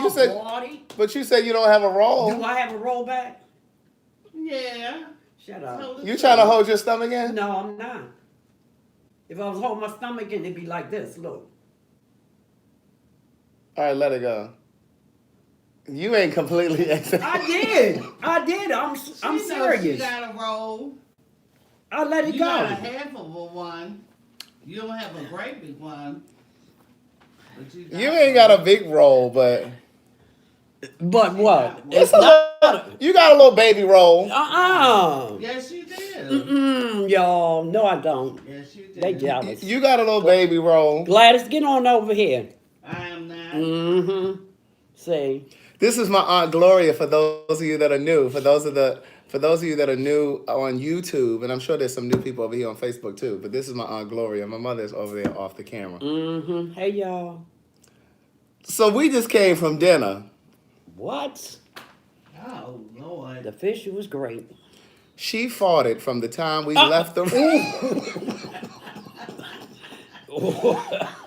You said, Marty. but you said you don't have a roll. Do I have a rollback? Yeah. Shut up. You trying to hold your stomach in? No, I'm not. If I was holding my stomach in, it'd be like this. Look. All right, let it go. You ain't completely. I did. I'm She serious. got a roll. I let it You go. got a half of a one. You don't have a great big one. But You ain't got a big roll, but But what? it's a little, you got a little baby roll. Yes, you did. Y'all. No, I don't. Yes, you did. They jealous. You got a little baby roll. Gladys, get on over here. I am not. Mm-hmm. See. This is my Aunt Gloria. For those of you that are new, for those of you that are new on YouTube, and I'm sure there's some new people over here on Facebook too. But this is my Aunt Gloria. My mother is over there off the camera. Mm-hmm. Hey, y'all. So we just came from dinner. What? Oh, Lord. The fish was great. She farted from the time we left the room.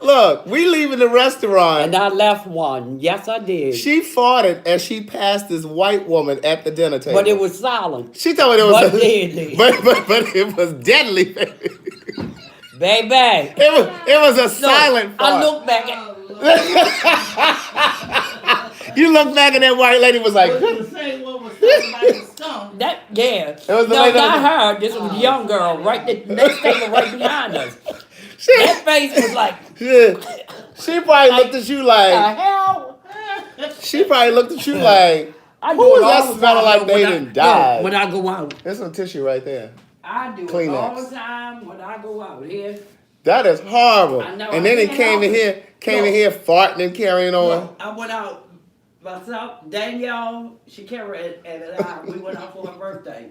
Look, we leaving the restaurant. And I left one. Yes, I did. She farted as she passed this white woman at the dinner table. But it was silent. She told me it was deadly. But it was deadly, baby. Baby. It was a silent fart. I look back at You look back and that white lady was like, Was it the same one with something like a skunk? that. Yeah. It was the No, lady not that her. This was a young girl. Right, the next table right behind us. she, That face was like, she probably looked at you the like, hell? she probably looked at you like, I who do was it all that the smelling time like they when I- didn't die? yeah, when I go out. There's some tissue right there. I do it Kleenex. all the time when I go out here. That is horrible. I know, And I then he can't came in help it. here farting and carrying on. Look, I went out myself, Danielle, Shakira, and I, we went out for her birthday.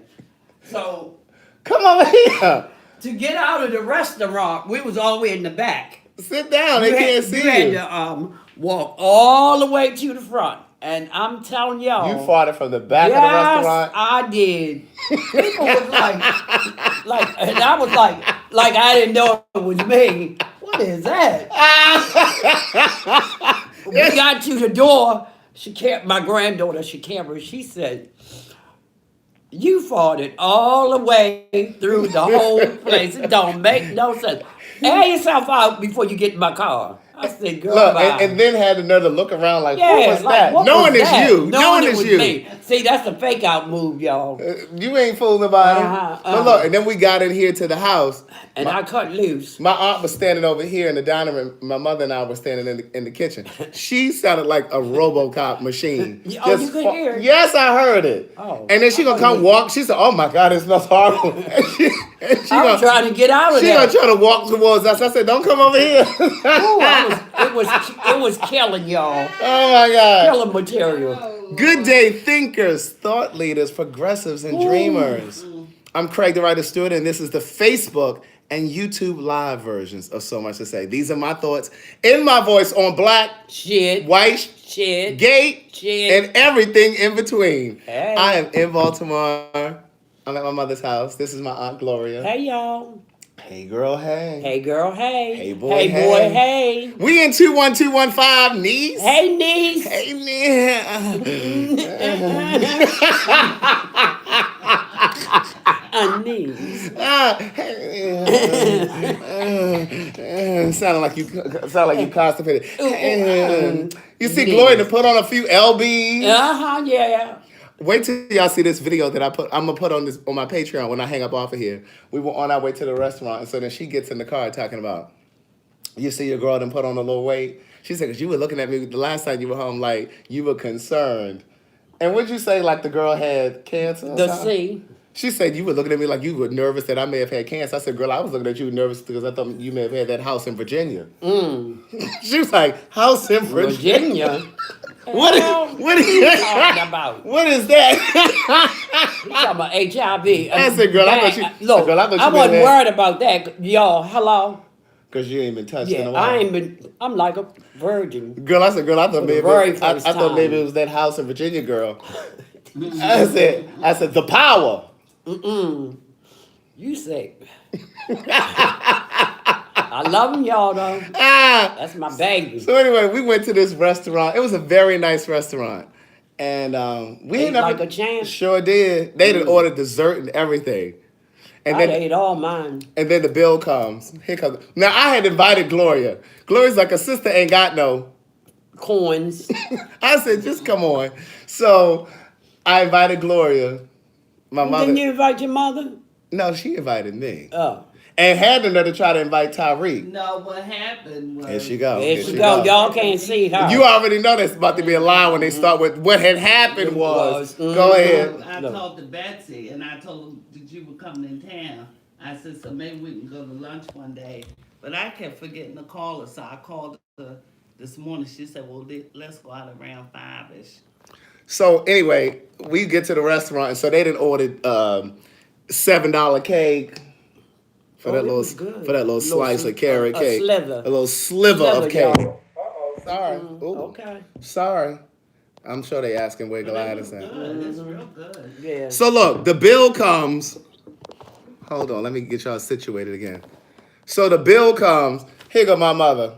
So Come over here. to get out of the restaurant, we was all the way in the back. Sit down. They can't see you had you. to walk all the way to the front. And I'm telling y'all. You farted from the back of the restaurant? I did. People was like, and I was like I didn't know it was me. What is that? We got to the door. My granddaughter, Shakira, she said, you farted all the way through the whole place. It don't make no sense. Air yourself out before you get in my car. I said, girl, Look, bye. and then had another look around like, Yeah, what was like, that? what Knowing was it's that? you. Knowing Knowing it it's was you. me. See, that's the fake out move, y'all. You ain't fooling nobody. But look, and then we got in here to the house. And I cut loose. My aunt was standing over here in the dining room. My mother and I were standing in the kitchen. She sounded like a RoboCop machine. Oh, you could hear it? Yes, I heard it. Oh, and then she gonna come walk. She said, "Oh my God, it smells horrible." and she I was trying to get out of She there. gonna try to walk towards us. I said, "Don't come over here." It was killing y'all. Oh my God. Killing material. Good day, thinkers, thought leaders, progressives, and dreamers. I'm Craig, TheWriter Stewart, and this is the Facebook and YouTube live versions of So Much to Say. These are my thoughts in my voice on black, Shit. white, Shit. gay, Shit. and everything in between. Hey. I am in Baltimore. I'm at my mother's house. This is my Aunt Gloria. Hey, y'all. Hey, girl, hey. Hey, girl, hey. Hey, boy, Hey, hey. boy, hey. We in 21215, niece. Hey, niece. Hey, niece. A niece. Sound like you constipated. You see Gloria to put on a few lbs. Yeah. Wait till y'all see this video that I'm gonna put on my Patreon when I hang up off of here. We were on our way to the restaurant, and so then she gets in the car talking about, you see your girl done put on a little weight. She said, 'cause you were looking at me the last time you were home like you were concerned. And would you say like the girl had cancer? Or The something? C. She said you were looking at me like you were nervous that I may have had cancer. I said, girl, I was looking at you nervous because I thought you may have had that house in Virginia. She was like, house in Virginia? What is talking about? What is that? You talking about HIV. I said, girl, I thought you... Look, girl, I thought you I wasn't had- worried about that. Y'all, hello? Because you ain't been touched in a Yeah, while. I'm like a virgin. Girl, I said, girl, I thought maybe very I first thought maybe time. it was that house in Virginia, girl. I said, the power. You say. I love him, y'all, though. Ah. That's my baby. So anyway, we went to this restaurant. It was a very nice restaurant. And we Ate ain't never, like a champ. Sure did. They did order dessert and everything. And I then ate all mine. and then the bill comes. Here comes. Now I had invited Gloria. Gloria's like, a sister ain't got no. Coins. I said, just come on. So I invited Gloria. My mother. Didn't you invite your mother? No, she invited me. Oh. And had to try to invite Tyreek. No, what happened was. Here she go. There she go. Y'all can't see her. You already know that's about to be a lie when they start with what had happened was. Go ahead. I talked to Betsy and I told her that you were coming in town. I said, so maybe we can go to lunch one day. But I kept forgetting to call her, so I called her this morning. She said, well, let's go out around 5-ish. So anyway, we get to the restaurant, and so they didn't order $7 cake for that little slice of carrot cake, sliver. a little sliver of cake. y'all. Sorry. Ooh. Okay. Sorry. I'm sure they asking where Gladys at. Good. It's real good. Yeah. So look, the bill comes. Hold on, let me get y'all situated again. So the bill comes. Here go my mother.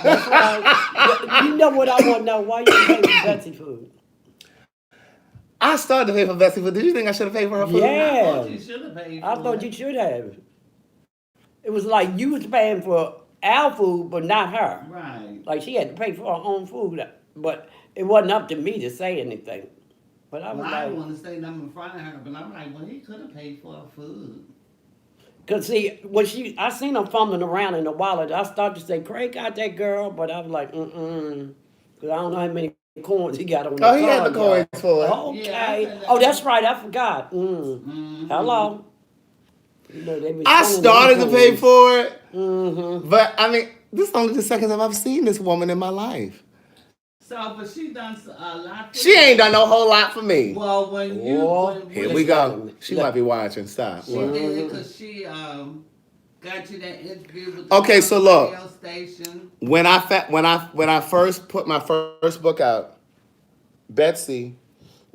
You know what I want to know? Why you pay for Betsy food? I started to pay for Betsy food. Did you think I should have paid for her food? Yeah. I thought you should have paid for I thought it. you should have. It was like you was paying for our food, but not her. Right. Like she had to pay for her own food, but it wasn't up to me to say anything. But I was Well, I like, didn't want to say nothing in front of her, but I'm like, well, he could have paid for her food. cause see, when I seen her fumbling around in the wallet, I started to say, Craig got that girl, but I was like, cause I don't know how many coins he got on the Oh, he card, had the coins for it. Okay. Yeah, I said that. Oh, that's right. I forgot. Hello. You know, they be I spending started to them pay coins. for it, but I mean, this is only the second time I've seen this woman in my life. So, but she done a lot. For She ain't done no whole lot for me. Well, when you Oh, when Here Let's we go. go. She might be watching. Stop. she did it because she got you that interview with the Okay, so look. radio station. When I first put my first book out, Betsy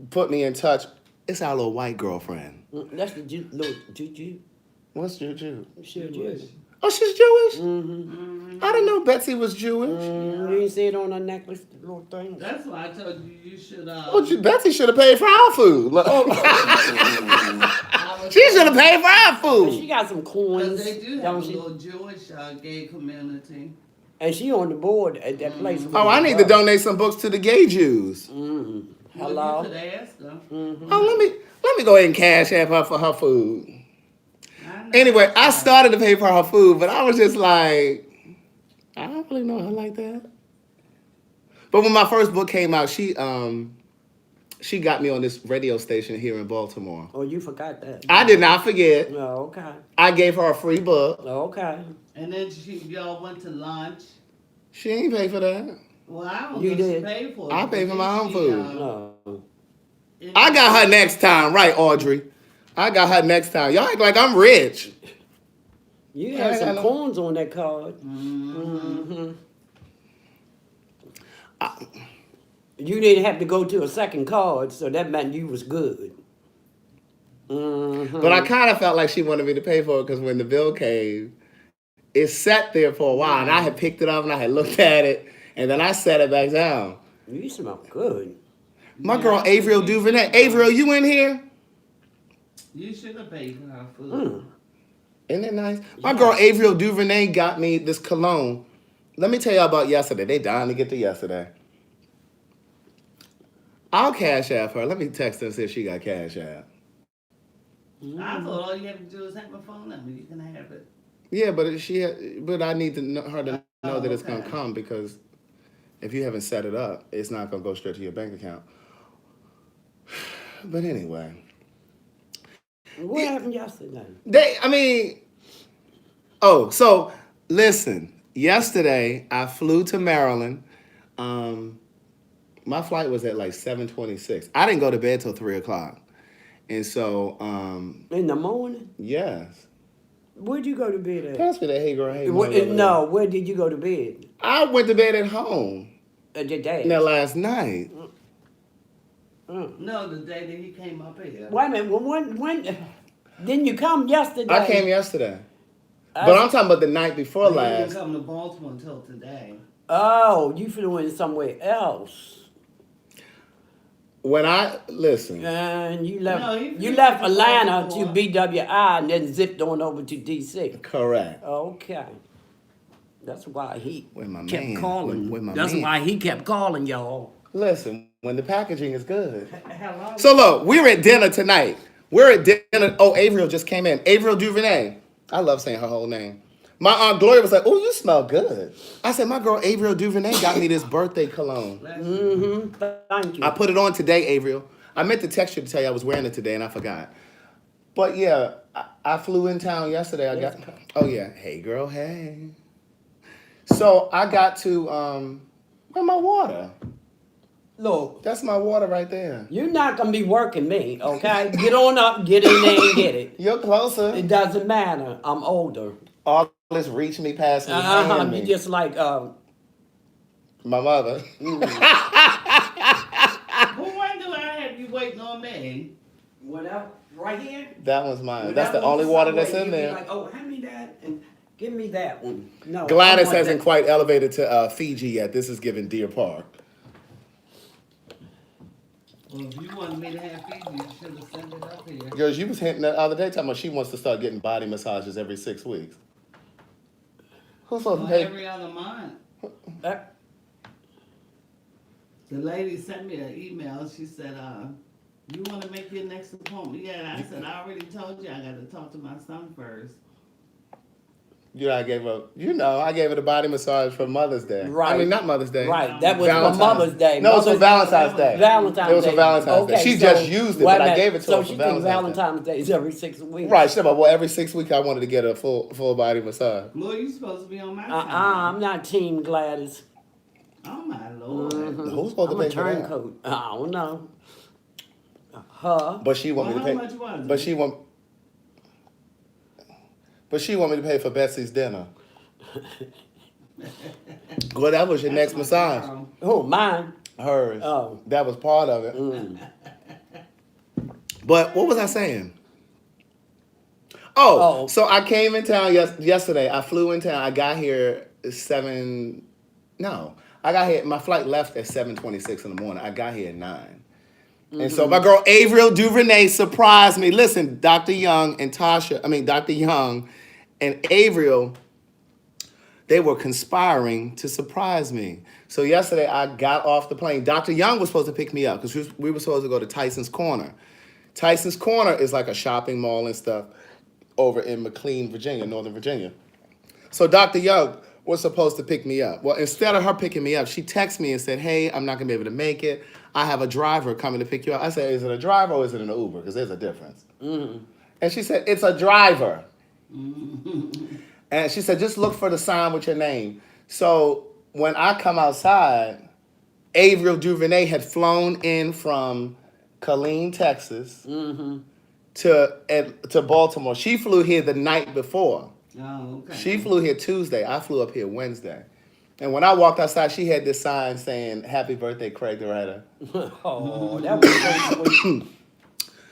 put me in touch. It's our little white girlfriend. That's the little Juju. What's Juju? Sure, Jewish. Oh, she's Jewish? Mm-hmm. I didn't know Betsy was Jewish. You didn't see it on her necklace, the little thing. That's why I told you you should. Well, Betsy should have paid for our food. Look. She should have paid for our She food. got some coins, Because they do have don't a she? little Jewish gay community. And she on the board at that place. Oh, I need to donate some books to the gay Jews. Well, Hello. you could ask her. Oh, let me go ahead and cash app her for her food. I know Anyway, that's I right. started to pay for her food, but I was just like, I don't really know her like that. But when my first book came out, she got me on this radio station here in Baltimore. Oh, you forgot that. I did not forget. Oh, okay. I gave her a free book. Okay. And then y'all went to lunch. She ain't pay for that. Well, I don't You know if she did. paid for it. I paid for my own She, food. No. I got her next time, right, Audrey? I got her next time. Y'all act like I'm rich. You had I some know. coins on that card. You didn't have to go to a second card, so that meant you was good. But I kind of felt like she wanted me to pay for it because when the bill came, it sat there for a while, and I had picked it up and I had looked at it, and then I set it back down. You smell good. My girl Avriel Duvernay. Avriel, you in here? You should have paid for her food. Isn't it nice? My girl Avriel Duvernay got me this cologne. Let me tell y'all about yesterday. They dying to get to yesterday. I'll cash app her. Let me text her and see if she got cash app. I thought all you have to do is have a phone number. You can have it. Yeah, but but I need to know, her to know that it's gonna okay. come because if you haven't set it up, it's not gonna go straight to your bank account. But anyway, What happened yesterday? So listen. Yesterday I flew to Maryland. My flight was at like 7:26. I didn't go to bed till 3:00, and so In the morning? yes. Where'd you go to bed at? Pass me that hey girl, hey What- mother. no, where did you go to bed? I went to bed at home. At your dad's? Now last night. No, the day that he came up here. Wait a minute. When didn't you come yesterday? I came yesterday. But I'm talking about the night before He didn't last. come to Baltimore until today. Oh, you flew in somewhere else. When I listen, And you No, left he you flew left to Atlanta to Baltimore. BWI and then zipped on over to DC. correct. Okay. That's why he With my kept man. calling. With my That's man. why he kept calling y'all. Listen, when the packaging is good. Hello? So look, we're at dinner tonight. We're at dinner. Oh, Averill just came in. Averill Duvernay. I love saying her whole name. My Aunt Gloria was like, "Oh, you smell good." I said, "My girl Averill Duvernay got me this birthday cologne. Thank you. I put it on today, Averill. I meant to text you to tell you I was wearing it today, and I forgot. But yeah, I flew in town yesterday. I got. Oh yeah, hey girl, hey. So I got to where my water? Look, That's my water right there. you're not gonna be working me, okay? Get on up, get in there and get it. You're closer. It doesn't matter. I'm older. All this reach me, pass me, hand me. You just like My mother. Well, when do I have you waiting on me? whatever, right here. That one's mine. When That's I the went only to water Subway, that's in you'd be there. Like, oh, hand me that and give me that one. No, Gladys I want hasn't that. quite elevated to Fiji yet. This is given Deer Park. Well, if you wanted me to have Fiji, you should have sent it up here. Girls, you was hinting the other day talking about she wants to start getting body massages every 6 weeks. Who's supposed to Well, pay? every other month. Uh, The lady sent me an email. She said, you want to make your next appointment? Yeah, and I said, I already told you I got to talk to my son first. You know, I gave her the body massage for Mother's Day. I Right. mean, not Mother's Day. Right, that was Valentine's. for Mother's Day. No, it's for Mother's- Valentine's Day. Valentine's Day. It was for Valentine's Day. She just used it, wait a but I minute. gave it to her So for she thinks Valentine's Day. Valentine's Day is every 6 weeks. Right, she said, well, every 6 weeks I wanted to get a full body massage. Lord, you supposed to be on my side. I'm not Team Gladys. Oh, my Lord. Who's supposed I'm to a pay for that? turncoat. I don't know. Her. But she want Well, me how to much pay. was it? But she want me to pay for Betsy's dinner. Well, that was your That's next my massage. girl. Oh, mine. Hers. Oh. That was part of it. Mm. But what was I saying? Oh, Oh. so I came in town yesterday. I flew in town. I got here I got here. My flight left at 7:26 in the morning. I got here at 9. And so my girl Averill Duvernay surprised me. Listen, Dr. Young and Averill, they were conspiring to surprise me. So yesterday I got off the plane. Dr. Young was supposed to pick me up because we were supposed to go to Tyson's Corner. Tyson's Corner is like a shopping mall and stuff over in McLean, Virginia, Northern Virginia. So Dr. Young was supposed to pick me up. Well, instead of her picking me up, she texted me and said, hey, I'm not going to be able to make it. I have a driver coming to pick you up. I said, is it a driver or is it an Uber? Because there's a difference. Mm-hmm. And she said, it's a driver. And she said, just look for the sign with your name. So when I come outside, Averill Duvernay had flown in from Killeen, Texas, to Baltimore. She flew here the night before. Oh, okay. She flew here Tuesday. I flew up here Wednesday. And when I walked outside, she had this sign saying, happy birthday, Craig TheWriter. Oh, that was so sweet.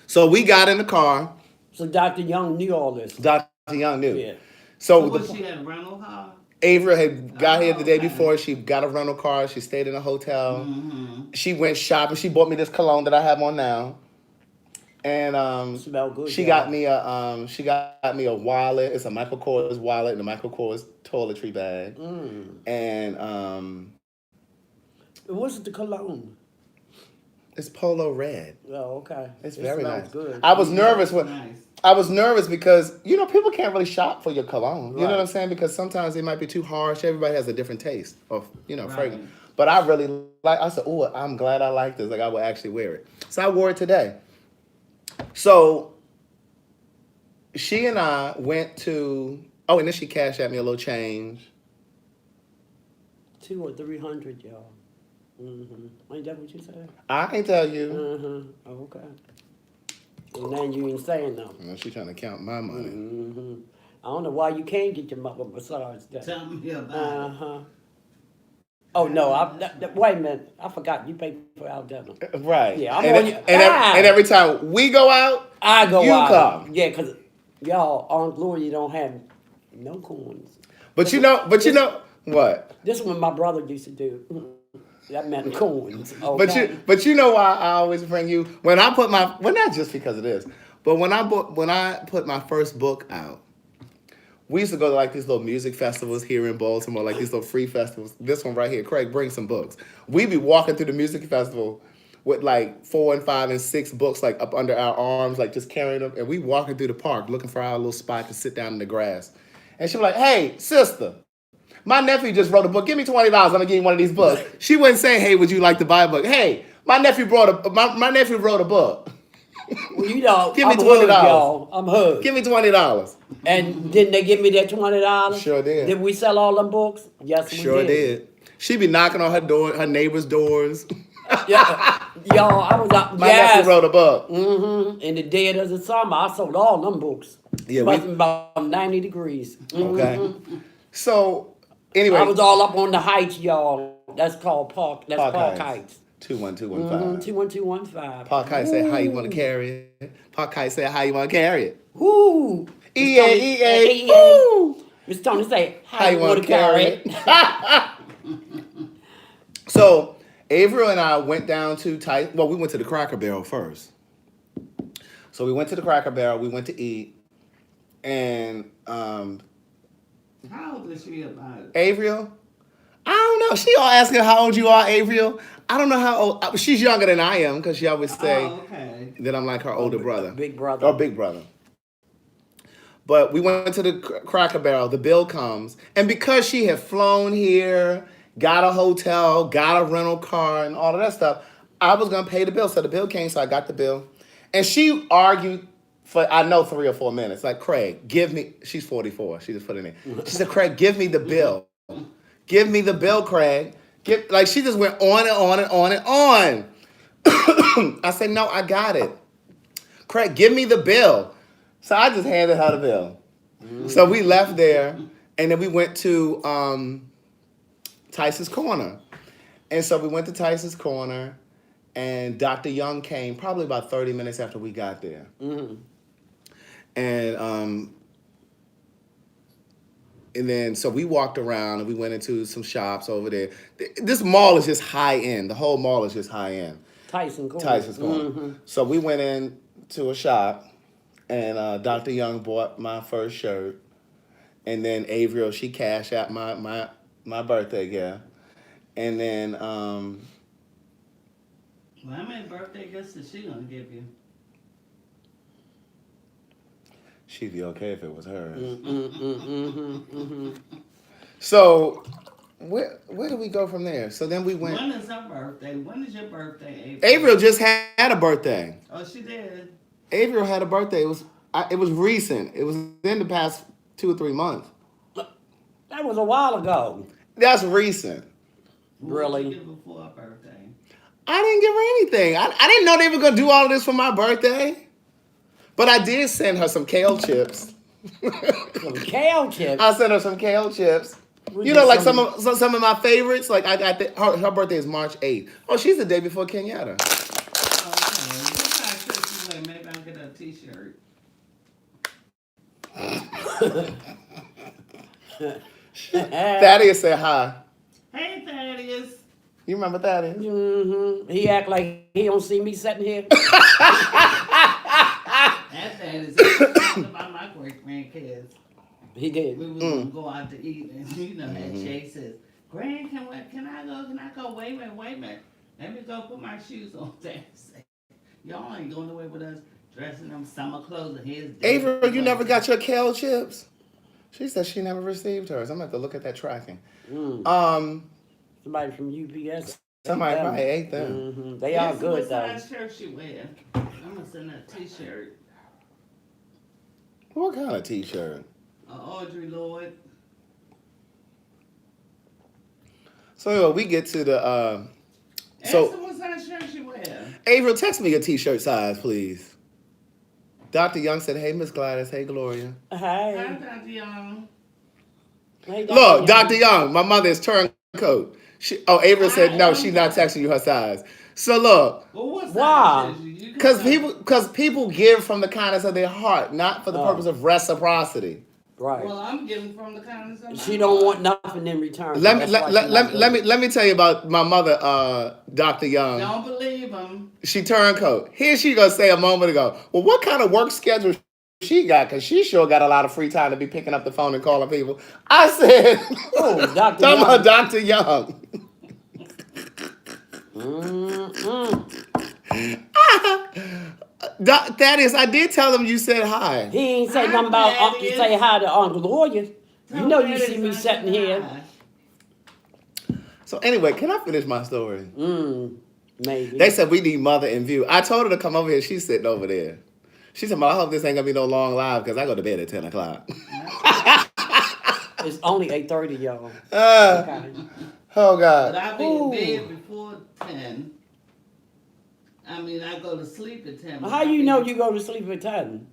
So we got in the car. So Dr. Young knew all this. Dr. Young knew. Yeah. So So was she at a rental car? Averill had got here the day Okay. before. She got a rental car. She stayed in a hotel. She went shopping. She bought me this cologne that I have on now. And Smell good. she y'all. got me a wallet. It's a Michael Kors wallet and a Michael Kors toiletry bag. And What's the cologne? it's polo red. Oh, okay. It's It very smells nice. good. I was nervous Nice. I was nervous because people can't really shop for your cologne. You know Right. what I'm saying? Because sometimes it might be too harsh. Everybody has a different taste of Right. fragrance. But I really I said, oh, I'm glad I like this. Like I will actually wear it. So I wore it today. So she and I went to and then she cashed at me a little change. 200 or 300, y'all. Ain't that what you said? I can tell you. Oh, okay. And then you ain't saying nothing. She's trying to count my money. I don't know why you can't get your mother massage done. Tell me about it. Oh no! Wait a minute. I forgot you paid for our dinner. Right. Yeah, I'm and, on you. and every time we go out, I go you out. come. Yeah, cause y'all Aunt Gloria don't have No coins. But you know what? This one my brother used to do. That meant coins. But Okay. you know why I always bring you when I put my not just because of this, but when I put my first book out, we used to go to like these little music festivals here in Baltimore, like these little free festivals. This one right here, Craig, bring some books. We be walking through the music festival with like 4 and 5 and 6 books like up under our arms, like just carrying them, and we walking through the park looking for our little spot to sit down in the grass. And she was like, "Hey, sister, my nephew just wrote a book. Give me $20. I'm gonna give you one of these books." She wouldn't say, "Hey, would you like to buy a book?" "Hey, my nephew wrote a book. Well, you know, Give me I'm $20. hood, y'all. I'm hood. Give me $20. And didn't they give me that $20? Sure did. Did we sell all them books? Yes, we Sure did. She be knocking on her neighbors' doors. Yeah. Y'all, I was up. My nephew wrote a book. In the dead of the summer, I sold all them books. Yeah, Must have been about 90 degrees. Okay. So anyway, I was all up on the heights, y'all. That's called Park. That's Park Heights. 21215. 21215. Park Heights said, "How you want to carry it?" Park Heights said, "How you want to carry it?" Woo! EA. Woo! Miss Tony say, How you want to carry it? So Averill and I went down to we went to the Cracker Barrel first. So we went to the Cracker Barrel. We went to eat, and How old is she about? Averill, I don't know. She all asking how old you are, Averill. I don't know how old. She's younger than I am because she always say Okay. that I'm like her older brother. Big brother. Or big brother. But we went to the Cracker Barrel. The bill comes. And because she had flown here, got a hotel, got a rental car, and all of that stuff, I was going to pay the bill. So the bill came, so I got the bill. And she argued for, I know, 3 or 4 minutes. Like, "Craig, give me," she's 44. She just put it in. She said, "Craig, give me the bill. Give me the bill, Craig." Like, she just went on and on and on and on. I said, "No, I got it. Craig, give me the bill." So I just handed her the bill. So we left there, and then we went to Tice's Corner. And so we went to Tice's Corner, and Dr. Young came probably about 30 minutes after we got there. And then, so we walked around, and we went into some shops over there. This mall is just high end. The whole mall is just high end. Tyson Corner. Tyson's Corner. So we went into a shop, and Dr. Young bought my first shirt, and then Averill, she cashed out my birthday gift, and then Well, how many birthday gifts is she gonna give you? she'd be okay if it was hers. So where do we go from there? So then we went. When is her birthday? When is your birthday, Averill just had a birthday. Oh, she did. Averill had a birthday. It was recent. It was in the past 2 or 3 months. That was a while ago. That's recent. What did Really? you give her for her birthday? I didn't give her anything. I didn't know they were gonna do all of this for my birthday. But I did send her some kale chips. Some kale chips. I sent her some kale chips. We You know, did like some- some of my favorites. Like I got her birthday is March 8th. Oh, she's the day before Kenyatta. Okay. What kind of shirt you wear? Maybe I'll get her a t-shirt. Thaddeus said hi. Hey, Thaddeus. You remember Thaddeus? He act like he don't see me sitting here. That Thaddeus. Talking about my great grandkids. He did. We was gonna go out to eat, and you know that Jay says, "Grand, can I go? Can I go? Wait a minute. Let me go put my shoes on." Thaddeus said, "Y'all ain't going away with us dressing them summer clothes and his." Averill, you never got your kale chips? She said she never received hers. I'm gonna have to look at that tracking. Somebody from UPS. Somebody probably ate them. They are good What though. size shirt she wear? I'm gonna send her a t-shirt. What kind of t-shirt? Audrey Lloyd. So anyway, we get to the Ask her what size shirt she wear. Averill, text me your t-shirt size, please. Dr. Young said, "Hey, Miss Gladys. Hey, Gloria." Hi, Hey. Dr. Young. Hey, Look, Dr. Young, my mother is turncoat. Averill said, "No, she's not texting you her size." So look, Well, what size Why? is you? because people give from the kindness of their heart, not for the purpose of reciprocity. Right. Well, I'm getting from the kindness of my She don't heart. want nothing in return. Let me That's let, why let, she let, not let me good. let me tell you about my mother, Dr. Young. Don't believe him. She turncoat. Here she gonna say a moment ago. Well, what kind of work schedule she got? Cause she sure got a lot of free time to be picking up the phone and calling people. I said, Oh, Dr. talking about Young. Dr. Young. Mm-mm. Thaddeus, I did tell him you said hi. He ain't say Hi, nothing about Thaddeus. say hi to Uncle Lawyer. You Tell know you Thaddeus see me I sitting said here. hi. So anyway, can I finish my story? Maybe. They said we need mother in view. I told her to come over here. She's sitting over there. She said, "Well, I hope this ain't gonna be no long live because I go to bed at 10 o'clock." It's only 8:30, y'all. Uh, Okay. oh But God. I be Ooh. in bed before 10. I mean, I go to sleep at 10. How you know you go to sleep at 10?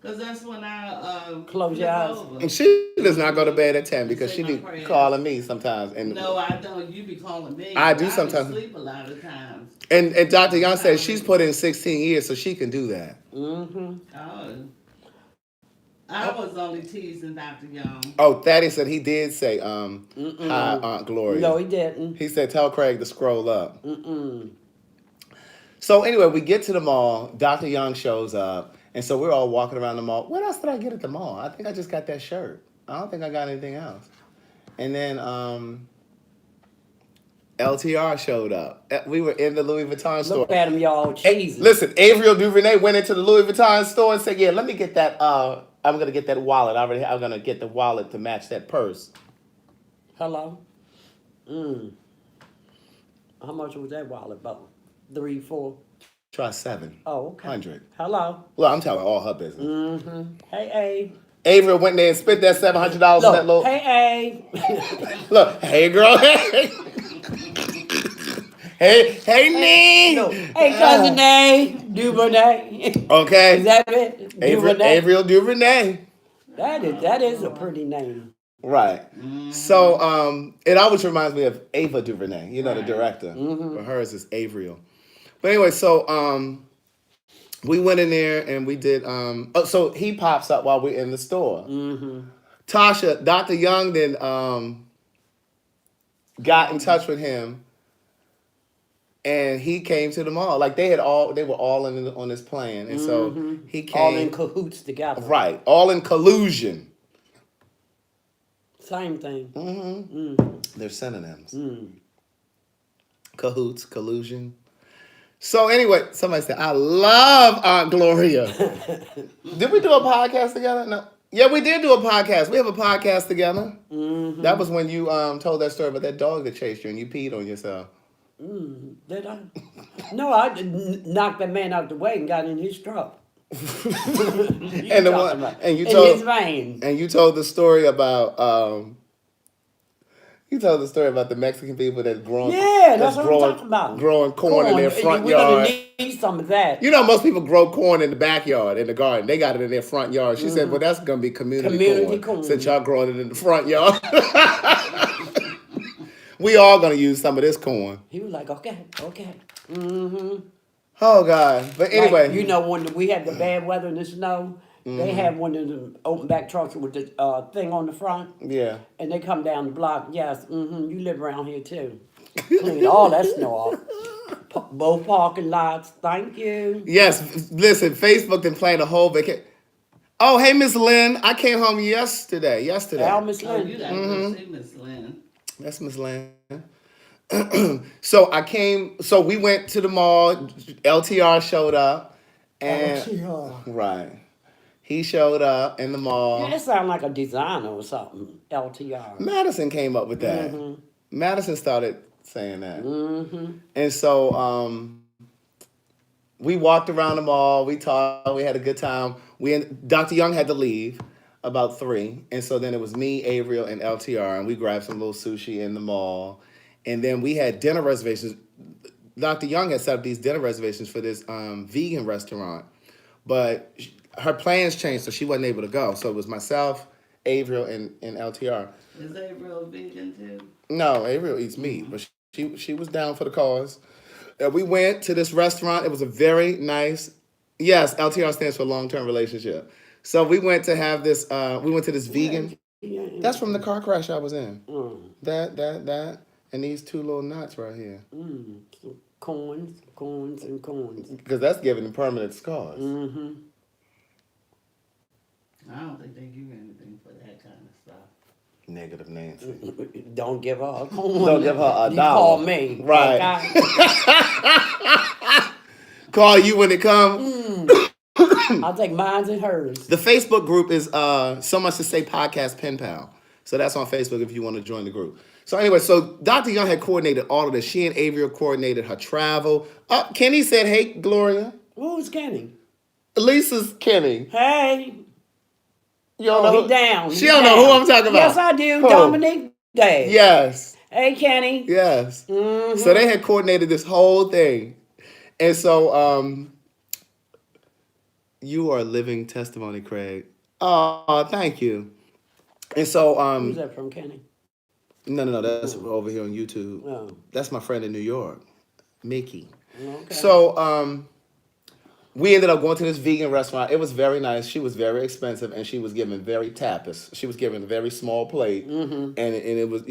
Because that's when I Close flip your eyes. over. And she does not go to bed at 10 And because say she my be prayers. calling me sometimes. And No, I don't. You be calling me. I but do I sometimes. be sleep a lot of times. And Dr. Young I'm says she's tired. put in 16 years, so she can do that. Mm-hmm. Oh. I was only teasing Dr. Young. Oh, Thaddeus said he did say, hi, Aunt Gloria. No, he didn't. He said, tell Craig to scroll up. Mm-mm. So anyway, we get to the mall. Dr. Young shows up. And so we're all walking around the mall. What else did I get at the mall? I think I just got that shirt. I don't think I got anything else. And then LTR showed up. We were in the Louis Vuitton store. Look at him, y'all. Cheesy. Listen, Avriel DuVernay went into the Louis Vuitton store and said, "Yeah, let me get that. I'm gonna get that wallet. I'm gonna get the wallet to match that purse." Hello? How much was that wallet about? 3, 4? Try 700. Oh, okay. Hello? Well, I'm telling all her business. Mm-hmm. Hey, Avriel went there and spent that $700 in that look. little. Hey. Look, hey girl, hey, hey, Nee. No. Hey, cousin A. Duvernay. Okay. Is that it? Duvernay. Avriel DuVernay. That is a pretty name. Right. So it always reminds me of Ava DuVernay, you know, the Right. director. But hers is Avriel. But anyway, so we went in there and we did so he pops up while we're in the store. Tasha, Dr. Young then got in touch with him and he came to the mall. Like they were all on this plan. And so he came All in cahoots together. right, all in collusion. Same thing. They're synonyms. Cahoots, collusion. So anyway, somebody said, I love Aunt Gloria. Did we do a podcast together? No. Yeah, we did do a podcast. We have a podcast together. That was when you told that story about that dog that chased you and you peed on yourself. Did I? No, I knocked that man out the way and got in his truck. And the one, and you in told his vein. and you told the story about the Mexican people that growing That's what I'm talking about. growing corn in their front We're yard. gonna need some of that. You know, most people grow corn in the backyard, in the garden. They got it in their front yard. She said, well, that's going to be community corn. Since y'all growing it in the front yard. We all going to use some of this corn. He was like, okay. Oh, God. But anyway. Like, you know, when we had the bad weather and the snow, they had one of the open back trucks with the thing on the front. Yeah. And they come down the block. Yes, you live around here too. Clean all that snow off. Both parking lots. Thank you. Yes. Listen, Facebook done playing a whole vacation. Oh, hey, Miss Lynn. I came home yesterday. Al, Miss Oh, Lynn. you gotta go see Miss Lynn. That's Miss Lynn. So we went to the mall. LTR showed up. And right. He showed up in the mall. Yeah, it sounds like a designer or something. LTR. Madison came up with that. Madison started saying that. And so we walked around the mall. We talked. We had a good time. Dr. Young had to leave about 3. And so then it was me, Avriel, and LTR. And we grabbed some little sushi in the mall. And then we had dinner reservations. Dr. Young had set up these dinner reservations for this vegan restaurant. But her plans changed, so she wasn't able to go. So it was myself, Avriel, and LTR. Is Avriel vegan too? No, Avriel eats meat, but she was down for the cause. We went to this restaurant. It was a very nice. Yes, LTR stands for long-term relationship. So we went to have this. We went to this vegan. Yeah. That's from the car crash I was in. Mm. That, and these two little nuts right here. So coins, and coins. Because that's giving them permanent scars. Mm-hmm. I don't think they give you anything for that kind of stuff. Negative Nancy. Don't give her a coin. Don't give her a You dollar. call me. Right. Okay? Call you when it comes. I'll take mine and hers. The Facebook group is So Much to Say Podcast Pen Pal. So that's on Facebook if you want to join the group. So anyway, so Dr. Young had coordinated all of this. She and Avery coordinated her travel. Kenny said, hey, Gloria. Who's Kenny? Lisa's Kenny. Hey. You don't know He down. She don't know who I'm talking about. Yes, I do. Who? Dominique Day. Yes. Hey, Kenny. Yes. Mm-hmm. So they had coordinated this whole thing. And so you are a living testimony, Craig. Oh, thank you. And so Who's that from, Kenny? No, that's over here on YouTube. Oh. That's my friend in New York, Mickey. Okay. So we ended up going to this vegan restaurant. It was very nice. She was very expensive, and she was given very tapas. She was given a very small plate, and it was,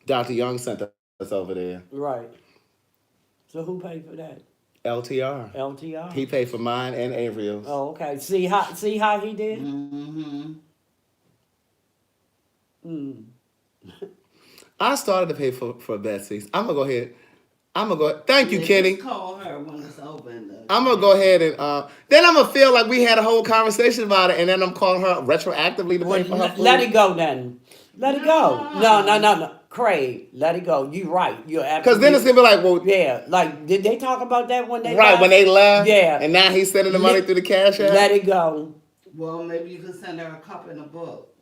Dr. Young sent us over there. Right. So who paid for that? LTR. LTR. He paid for mine and Avriel's. Oh, okay. See how he did? Mm-hmm. Mm. I started to pay for Betsy's. I'm gonna go ahead. Thank you, Kenny. Just call her when it's over. I'm gonna go ahead and then I'm gonna feel like we had a whole conversation about it, and then I'm calling her retroactively to pay for her food. Let it go then. Let it go. No. Craig, let it go. You right. You're absolutely. Because then it's gonna be like, well, yeah. Like, did they talk about that when they right left? when they left? Yeah. And now he's sending the money through the cash app. Let it go. Well, maybe you could send her a cup and a book.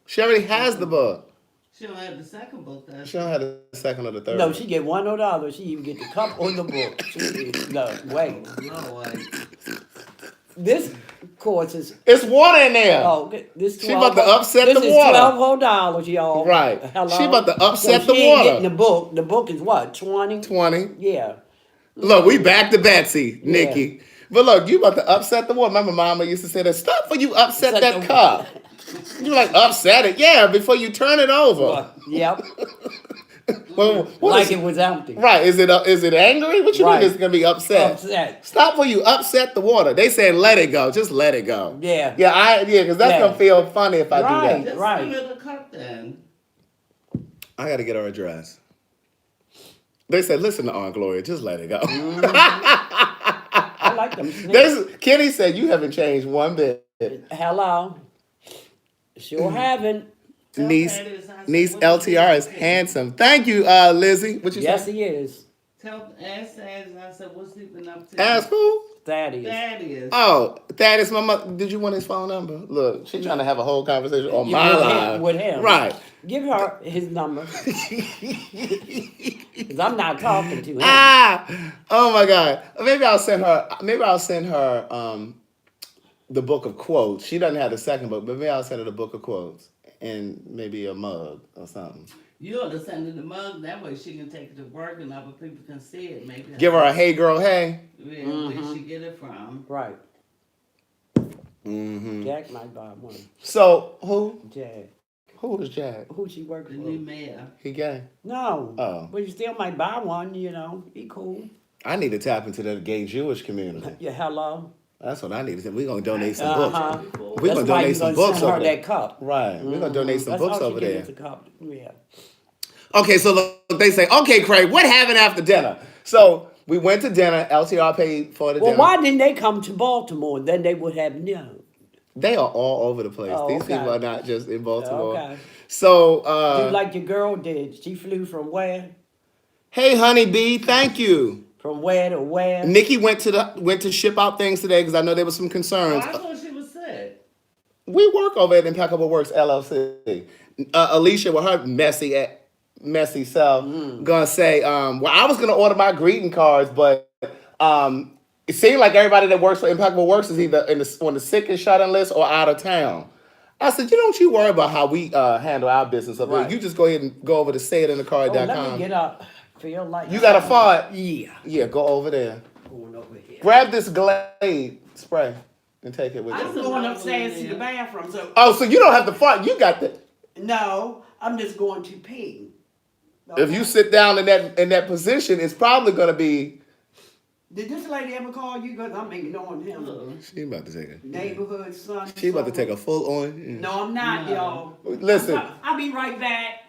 She already has the book. She don't have the second book, does She don't have the second or the third. No, she get one or the other. She even get the cup or the book. No, wait. Lord. This course is. It's water in there. Oh, this 12. She about to upset the This is water. $12, y'all. Right. Hello? She about to upset So the she ain't water. getting the book. The book is what? 20? 20. Yeah. Look, we back to Betsy, Nikki. But look, you about to upset the water. Remember, Mama used to say that. Stop when you upset that the cup. You like upset it, yeah, before you turn it over. Yep. Well, what Like is- it was empty. Right? Is it angry? What you Right. mean it's gonna be upset? Upset. Stop when you upset the water. They said let it go. Just let it go. Yeah. Yeah, because that's Yeah. gonna feel funny if I do Right. that. Just Right. give her the cup then. I gotta get her address. They said, listen to Aunt Gloria, just let it go. I like them snakes. Kenny said you haven't changed one bit. Hello. Sure haven't. Tell Niece Thaddeus I said, niece what is LTR is he? handsome. Thank you, Lizzie. What you Yes, say? he is. Ask Thaddeus, I said, what's he been up to? Ask who? Thaddeus. Thaddeus. Oh, that is my mother. Did you want his phone number? Look, she's trying to have a whole conversation on Yeah, my with him- line. with him. Right. Give her his number. Because I'm not talking to him. Oh my God. Maybe I'll send her the book of quotes. She doesn't have the second book, but maybe I'll send her the book of quotes and maybe a mug or something. You ought to send her the mug. That way she can take it to work and other people can see it. Maybe Give her a hey girl, hey. Yeah, where she get it from. Right. Mm-hmm. Jack might buy one. So who? Jack. Who is Jack? Who she work The for? new mayor. He gay? No. Oh. But you still might buy one, you know. He cool. I need to tap into the gay Jewish community. Yeah, hello. That's what I need to do. We're gonna donate some Uh-huh. books. We're We're That's gonna why donate you some gonna books send her over there. that cup. Right. We're gonna donate some That's books all she over get there. is a cup. Yeah. Okay, so look, they say, okay, Craig, what happened after dinner? So we went to dinner. LTR paid for the Well, dinner. why didn't they come to Baltimore? Then they would have known. They are all over the place. Oh, These okay. people are not just in Baltimore. Okay. So, Just like your girl did. She flew from where? hey, honey bee, thank you. From where to where? Nikki went to ship out things today because I know there was some concerns. I thought she was sick. We work over at Impeccable Works LLC. Alicia, with her messy self, gonna say, well, I was gonna order my greeting cards, but it seemed like everybody that works for Impeccable Works is either on the sick and shut-in list or out of town. I said, don't you worry about how we handle our business up here. Right. You just go ahead and go over to sayitindthecard.com. Oh, let me get up. Feel like You got a fart? Yeah. Yeah, go over there. Going over here. Grab this Glade spray. and take it with I'm you. going upstairs to the bathroom. So Oh, so you don't have to fart. You got the. no, I'm just going to pee. If you sit down in that position, it's probably gonna be. Did this lady ever call you? Because I'm ignoring him. She about to take a Neighborhood son. She about to take a full on. No, I'm not, y'all. Listen. I'll be right back.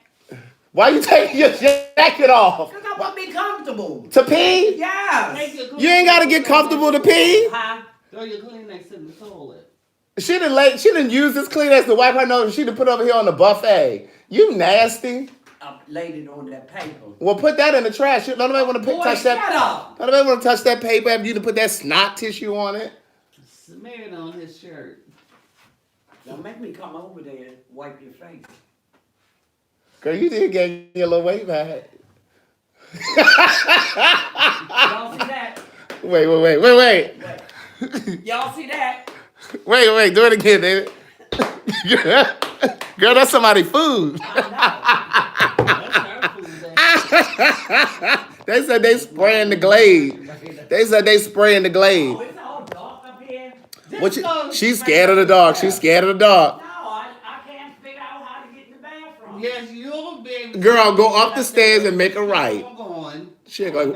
Why you taking your jacket off? Because I want to be comfortable. To pee? Yes. You ain't gotta get comfortable to pee. Huh? Throw your Kleenex in the toilet. She didn't use this Kleenex to wipe her nose. She done put it over here on the buffet. You nasty. I laid it on that paper. Well, put that in the trash. Don't nobody want to touch that. Shut up. Don't nobody want to touch that paper after you to put that snot tissue on it. Smear it on his shirt. Don't make me come over there and wipe your face. Girl, you did get your little weight back. Y'all see that? Wait. Y'all see that? Wait. Do it again, David. Girl, that's somebody's food. They said they spraying the glade. They said they spraying the glade. Oh, it's all dark up here. She's scared of the dog. She's scared of the dog. No, I can't figure out how to get in the bathroom. Yes, you'll be able to. Girl, go up the stairs and make a right. She act like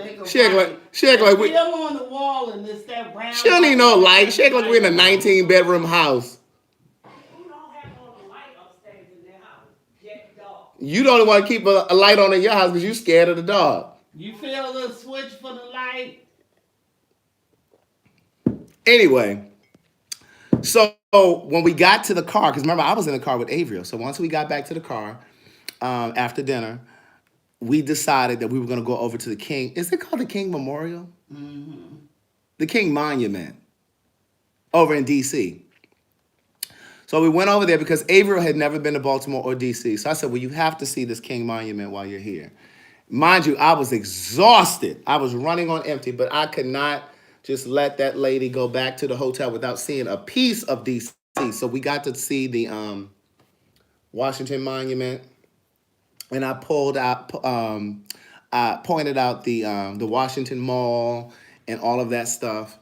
we. Still on the wall and this that round. She don't need no light. She act like we're in a 19-bedroom house. Who don't have all the light upstairs in their house? Jet dog. You don't want to keep a light on in your house because you scared of the dog. You feel the switch for the light? Anyway, so when we got to the car, because remember I was in the car with Avriel. So once we got back to the car after dinner, we decided that we were going to go over to the King. Is it called the King Memorial? Mm-hmm. The King Monument over in D.C. So we went over there because Avriel had never been to Baltimore or D.C. So I said, well, you have to see this King Monument while you're here. Mind you, I was exhausted. I was running on empty, but I could not just let that lady go back to the hotel without seeing a piece of D.C. So we got to see the Washington Monument. And I pointed out the Washington Mall and all of that stuff.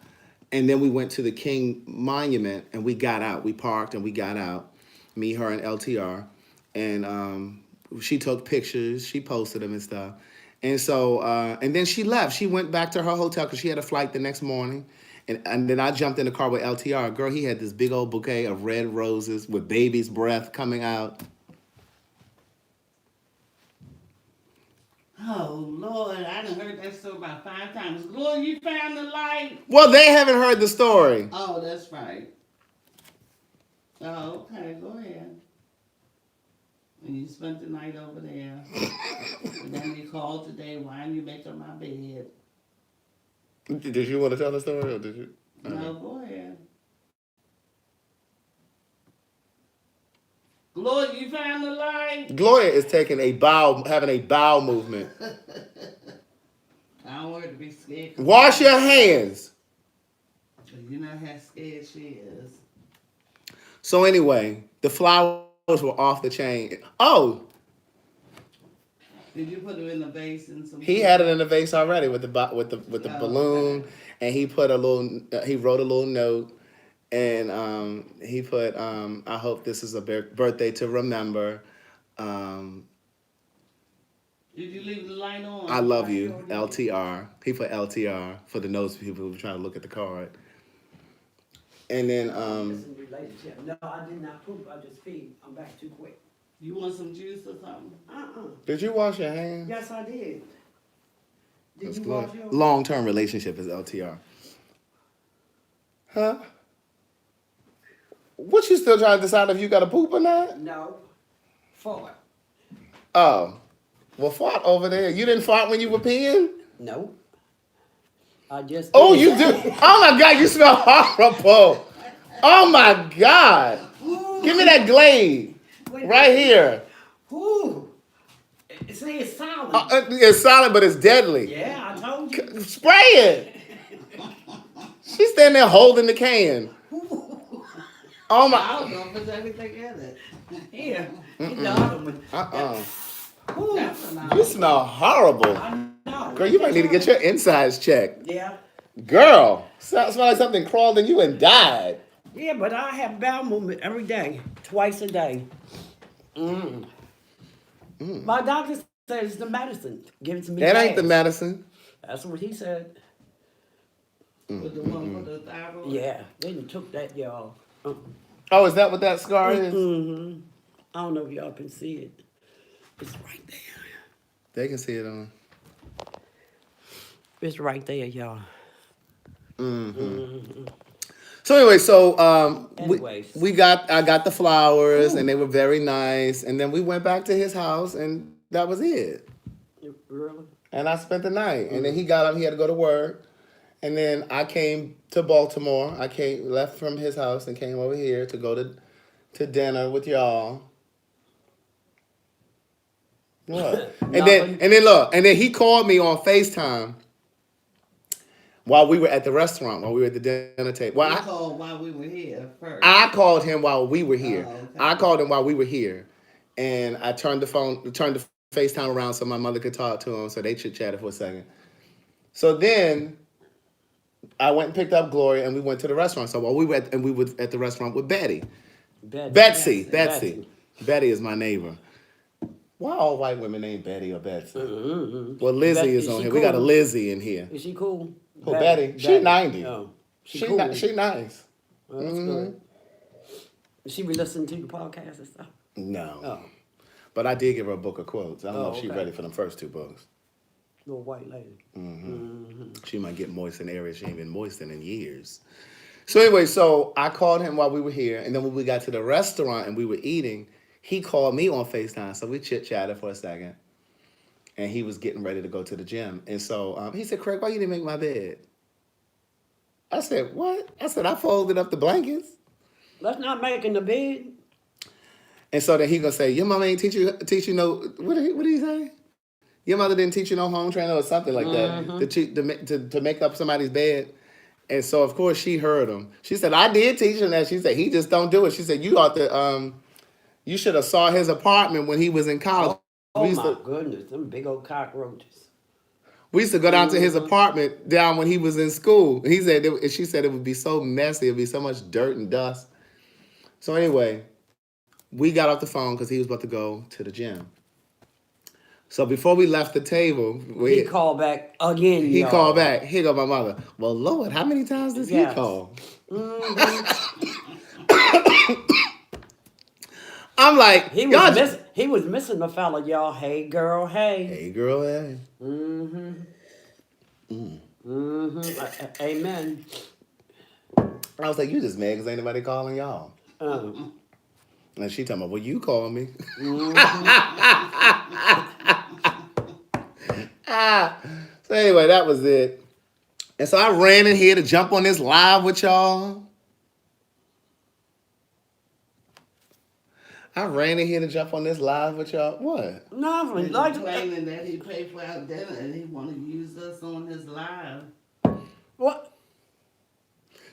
And then we went to the King Monument and we got out. We parked and we got out. Me, her, and LTR. And she took pictures. She posted them and stuff. And so, and then she left. She went back to her hotel because she had a flight the next morning. And then I jumped in the car with LTR. Girl, he had this big old bouquet of red roses with baby's breath coming out. Oh, Lord, I done heard that story about 5 times. Lord, you found the light? Well, they haven't heard the story. Oh, that's right. Oh, okay, go ahead. And you spent the night over there. And then you called today, why didn't you make up my bed? Did you want to tell the story or did you? No, go ahead. Lord, you found the light? Gloria is taking a bow, having a bowel movement. I don't want her to be scared. Wash your hands. You know how scared she is. So anyway, the flowers were off the chain. Oh, Did you put them in the vase and some? he had it in the vase already with the balloon, okay. and he put he wrote a little note, and he put, I hope this is a birthday to remember. Did you leave the light on? I love you, LTR. He put LTR for the notes people who were trying to look at the card. And then, Relationship. No, I did not poop. I just peed. I'm back too quick. You want some juice or something? did you wash your hands? Yes, I did. Did That's you good. wash yours? Long-term relationship is LTR. Huh? What, you still trying to decide if you got to poop or not? No. Fart. Oh. Well, fart over there. You didn't fart when you were peeing? No. I just. Oh, you do? Oh, my God, you smell horrible. Oh, my God. Give me that Glade. Right here. Ooh. See, it's silent. It's solid, but it's deadly. Yeah, I told you. Spray it. She's standing there holding the can. Oh, my. I don't know if there's anything in it. Here. Get the other one. Ooh. That's a You smell horrible. I know. Girl, you might need to get your insides checked. Yeah. Girl, smell like something crawled in you and died. Yeah, but I have bowel movement every day, twice a day. My doctor says the medicine gives me That ain't the gas. medicine. That's what he said. With the one for the thyroid. Yeah, they done took that, y'all. Oh, is that what that scar is? Mm-hmm. I don't know if y'all can see it. It's right there. They can see it on. It's right there, y'all. So anyway, Anyways. I got the flowers and they were very nice, and then we went back to his house and that was it. Really? And I spent the night, and then he got up, he had to go to work, and then I came to Baltimore. Left from his house and came over here to go to dinner with y'all. What? and then he called me on FaceTime while we were at the restaurant, while we were at the dinner table. We called while we were here first. I called him while we were here. Oh, okay. I called him while we were here, and I turned the FaceTime around so my mother could talk to him, so they chit-chatted for a second. So then I went and picked up Gloria, and we went to the restaurant. So while we were at the restaurant with Betty. Betsy. Betty is my neighbor. Why all white women named Betty or Betsy? Well, Lizzie is on here. We got a Lizzie in here. Is she cool? Oh, Betty. She 90. Oh, She cool. she nice. Oh, that's good. She be listening to the podcast and stuff? No. Oh, But I did give her a book of quotes. I don't know if she's okay. ready for them first two books. little white lady. She might get moist in areas she ain't been moistened in years. So anyway, so I called him while we were here, and then when we got to the restaurant and we were eating, he called me on FaceTime. So we chit-chatted for a second, and he was getting ready to go to the gym. And so he said, Craig, why you didn't make my bed? I said, what? I said, I folded up the blankets. That's not making the bed. And so then he gonna say, your mama ain't teach you no, what did he say? Your mother didn't teach you no home training or something like that to make up somebody's bed. And so of course she heard him. She said, I did teach him that. She said, he just don't do it. She said, you ought to, you should have saw his apartment when he was in college. Oh my goodness, them big old cockroaches. We used to go down to his apartment down when he was in school. She said it would be so messy. It'd be so much dirt and dust. So anyway, we got off the phone because he was about to go to the gym. So before we left the table, He called back again. He called back. Here go my mother. Well, Lord, how many times does he call? I'm like, he was missing the fella, y'all. Hey girl, hey. Hey girl, hey. Amen. I was like, you just mad because ain't nobody calling y'all. And she talking about, well, you call me. So anyway, that was it. And so I ran in here to jump on this live with y'all. What? Nothing. He's Like, complaining that he paid for our dinner and he want to use us on his live. what?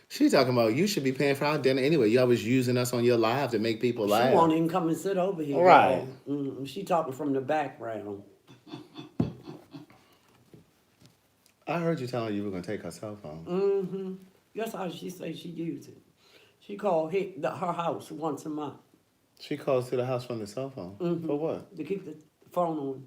She talking about you should be paying for our dinner anyway. You always using us on your live to make people laugh. She won't even come and sit over here. Right. She talking from the background. I heard you telling her you were going to take her cell phone. That's how she say she used it. She called her house once a month. She calls to the house from the cell phone. For what? To keep the phone on.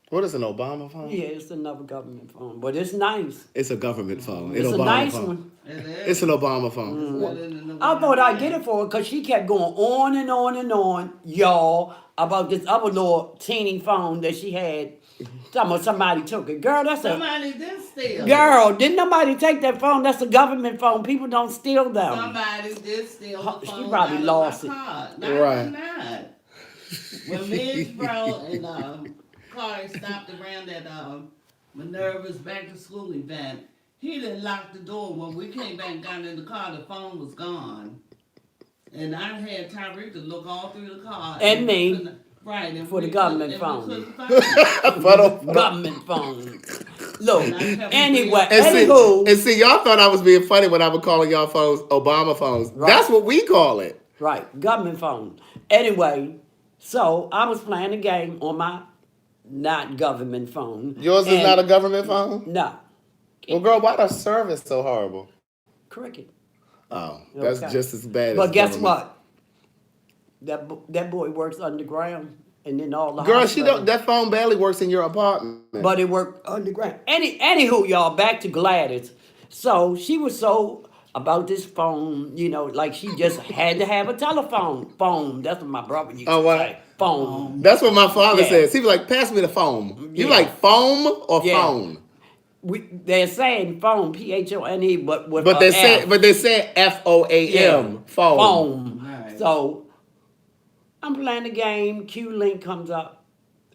What is an Obama phone? Yeah, it's another government phone, but it's nice. It's a government phone. It's a nice one. It's an Obama phone. I thought I'd get it for her because she kept going on and on and on, y'all, about this other little teeny phone that she had. Talking about somebody took it. Girl, somebody did steal. Girl, didn't nobody take that phone? That's a government phone. People don't steal them. Somebody did steal the phone. She probably lost it. Right. When Midge Bro and Corey stopped around at Minerva's back to school event, he didn't lock the door. When we came back and got in the car, the phone was gone. And I had Tyreek to look all through the car. And me. Right. And for the government phone. Government phone. Look, anyway, and see, y'all thought I was being funny when I was calling y'all phones Obama phones. Right. That's what we call it. Right, government phone. Anyway, so I was playing a game on my not government phone. Yours is not a government phone? No. Well, girl, why the service so horrible? Cricket. Oh, that's Okay. just as bad. But as guess government. what? That boy works underground, and then all the Girl, she don't. hospitals. That phone barely works in your apartment. But it worked underground. Anywho, y'all, back to Gladys. So she was so about this phone, like she just had to have a telephone. Phone. That's what my brother used Oh, to what? say. Phone. That's what my father Yeah. says. He was like, "Pass me the foam." You Yeah. like foam or Yeah. phone? They're saying phone, PHONE, but with But a they F. say FOAM, foam. Foam. Right. So I'm playing the game. Q Link comes up.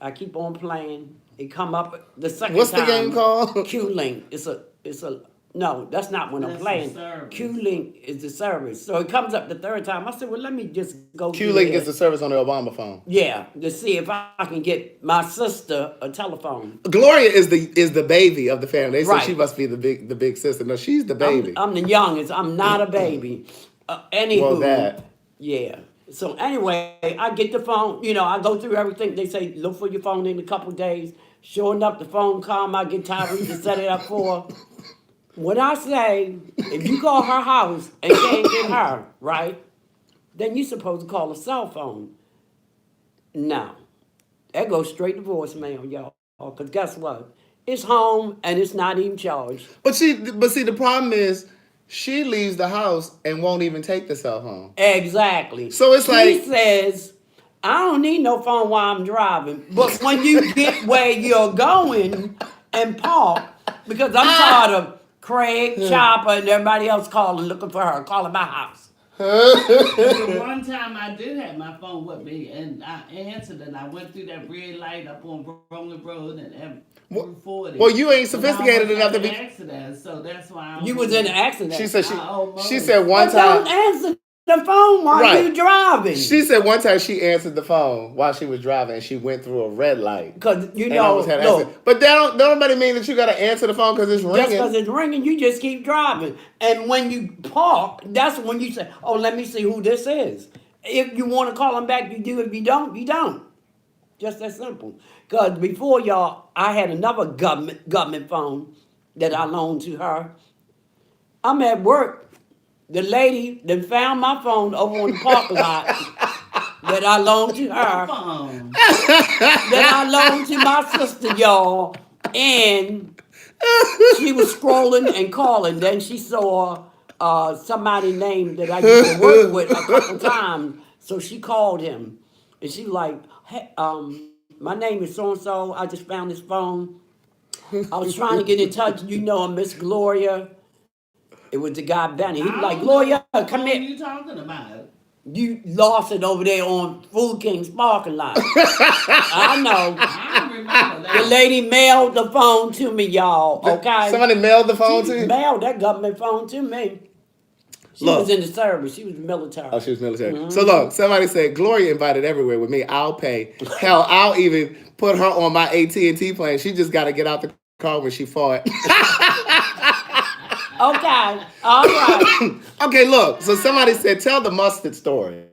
I keep on playing. It come up the second What's time. the game called? Q Link. It's a no. That's not when I'm That's the playing. service. Q Link is the service. So it comes up the third time. I said, well, let me just go. Q-Link through is the this. service on the Obama phone. Yeah, to see if I can get my sister a telephone. Gloria is the baby of the family. They say Right. she must be the big sister. No, she's the baby. I'm the youngest. I'm not a baby. Anywho, Well, that. yeah. So anyway, I get the phone. I go through everything. They say look for your phone in a couple days. Sure enough, the phone come. I get Tyrese to set it up for her. When I say if you call her house and can't get her right, then you're supposed to call a cell phone. No, that goes straight to voicemail, y'all. Because guess what? It's home and it's not even charged. But see, the problem is she leaves the house and won't even take the cell phone. Exactly. So it's she like- says, I don't need no phone while I'm driving. But when you get where you're going and park, because I'm tired of Craig, Chopper, and everybody else calling, looking for her, calling my house. The one time I did have my phone with me and I answered and I went through that red light up on Roland Road and Route 40. Well, you ain't And sophisticated I enough almost to had be. an accident, so that's why I You was in an accident. She said Almost. she said one But don't time. answer the phone while Right. you driving. She said one time she answered the phone while she was driving and she went through a red light. Because, And almost had an accident. look, But that don't nobody mean that you gotta answer the phone because it's just because ringing. it's ringing, you just keep driving. And when you park, that's when you say, oh, let me see who this is. If you want to call them back, you do. If you don't, you don't. Just that simple. Because before y'all, I had another government phone that I loaned to her. I'm at work. The lady then found my phone over on the parking lot that I loaned to her. phone. That I loaned to my sister, y'all. And she was scrolling and calling. Then she saw somebody named that I used to work with a couple times. So she called him. And she was like, hey, my name is so-and-so. I just found this phone. I was trying to get in touch. Miss Gloria. It was the guy Benny. He was like, Gloria, come What here. are you talking about? You lost it over there on Food King's parking lot. I know. I don't remember The that. lady mailed the phone to me, y'all. Okay. Somebody mailed the phone to She you? mailed that government phone to me. She Look. was in the service. She was military. Oh, she was military. So look, somebody said Gloria invited everywhere with me. I'll pay. Hell, I'll even put her on my AT&T plan. She just got to get out the car when she fought. Okay. All right. Okay, look. So somebody said, tell the mustard story.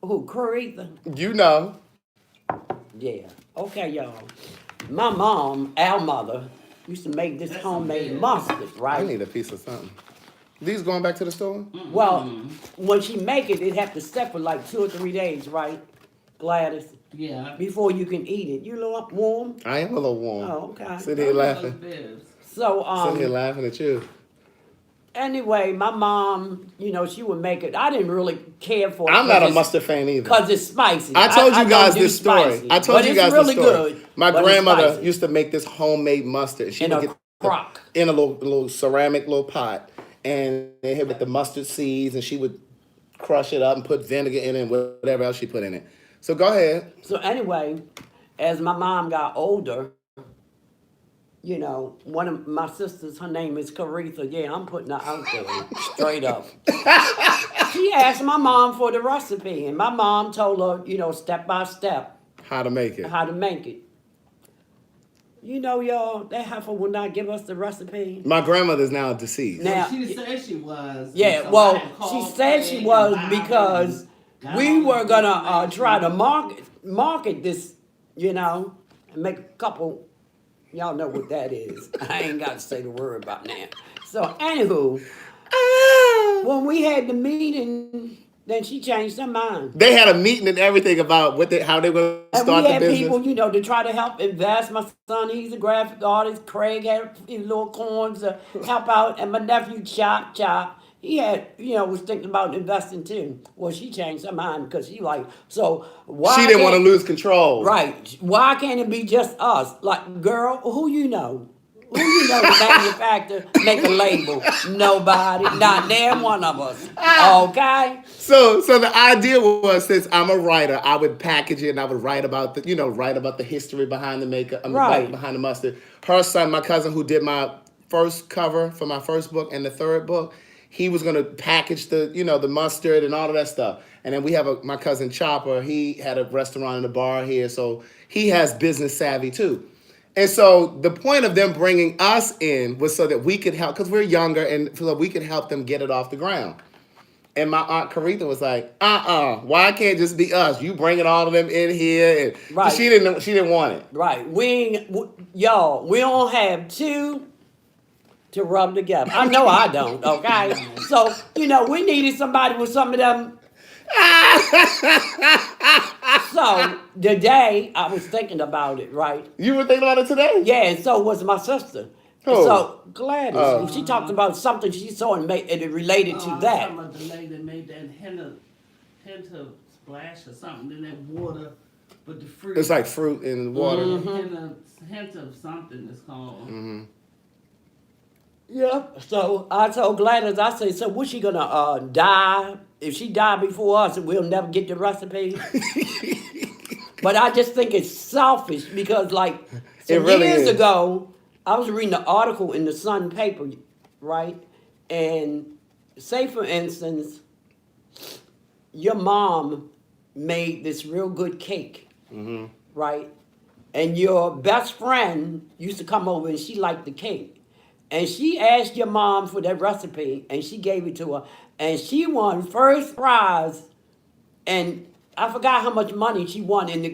Who? Coretha? You know. Yeah. Okay, y'all. My mom, our mother, used to make this homemade mustard, I right? need a piece of something. These going back to the store? Well, when she make it, it have to set for like 2 or 3 days, right, Gladys? Yeah. Before you can eat it. You a little warm? I am a little warm. Oh, okay. Sitting here Those laughing. bibs. So, Sitting here laughing at you. anyway, my mom, she would make it. I didn't really care for it. I'm not a mustard fan either. Because it's spicy. I told you don't guys do this story. spicy, I told but you it's guys really this story. good. My but it's grandmother spicy. used to make this homemade mustard. She In would a get crock. in a little ceramic little pot, and they had with the mustard seeds, and she would crush it up and put vinegar in it and whatever else she put in it. So go ahead. So anyway, as my mom got older, one of my sisters, her name is Coretha. Yeah, I'm putting her out there straight up. She asked my mom for the recipe, and my mom told her, step by step, How to make it. how to make it. Y'all, that heifer will not give us the recipe. My grandmother's now deceased. Now- She said she was. Yeah, so I well, had she called said she Craig was and Bob because and got we all were the gonna information. try to market this, and make a couple. Y'all know what that is. I ain't got to say the word about that. So, anywho, When we had the meeting, then she changed her mind. They had a meeting and everything about how they were going to And we start the had business. people, to try to help invest. My son, he's a graphic artist. Craig had his little coins to help out. And my nephew, Chop, he had, was thinking about investing too. Well, she changed her mind because she so why She didn't want to can't- lose control. Right. Why can't it be just us? Like, girl, who you know? Who you know to manufacture, make a label? Nobody. Not damn one of us. Okay? So the idea was, since I'm a writer, I would package it and I would write about the history behind the makeup, Right. behind the mustard. Her son, my cousin, who did my first cover for my first book and the third book, he was gonna package the mustard and all of that stuff. And then we have my cousin Chopper. He had a restaurant and a bar here, so he has business savvy too. And so the point of them bringing us in was so that we could help, because we're younger, and so that we could help them get it off the ground. And my Aunt Caritha was like, why can't it just be us? You bringing all of them in here. And Right. She didn't want it. Right. We don't have two to rub together. I know I don't, okay? So, we needed somebody with some of them. So, today, I was thinking about it, right? You were thinking about it today? Yeah, and so was my sister. Who? So, Gladys, she talked about something she saw and it related to I'm that. talking about the lady that made that hint of splash or something in that water with the fruit. It's like fruit in water. Hint of something it's called. Mm-hmm. Yeah. So I told Gladys, I said, so was she gonna die? If she died before us, we'll never get the recipe. But I just think it's selfish because, some really years is. ago, I was reading an article in the Sun paper, right? And say, for instance, your mom made this real good cake, right? And your best friend used to come over and she liked the cake. And she asked your mom for that recipe and she gave it to her. And she won first prize. And I forgot how much money she won in a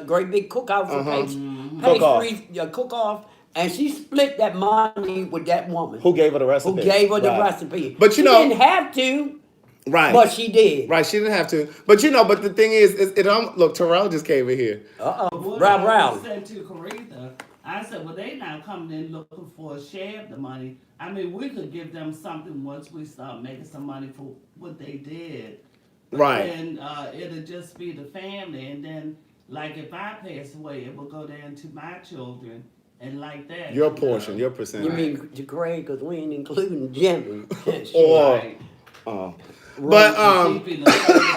great big cookout for pastries, cook-off. And she split that money with that woman. Who gave her the recipe? Who gave her the Right. recipe. But she didn't have to. Right. But she did. Right, she didn't have to. But but the thing is, look, Terrell just came in here. What I said to Caritha, I said, well, they not coming in looking for a share of the money. I mean, we could give them something once we start making some money for what they did. But Right. then it'll just be the family. And then, if I pass away, it will go down to my children. And like that. Your portion, your percentage. You mean to Craig, because we ain't including Jimmy. Or, Right. but Keeping the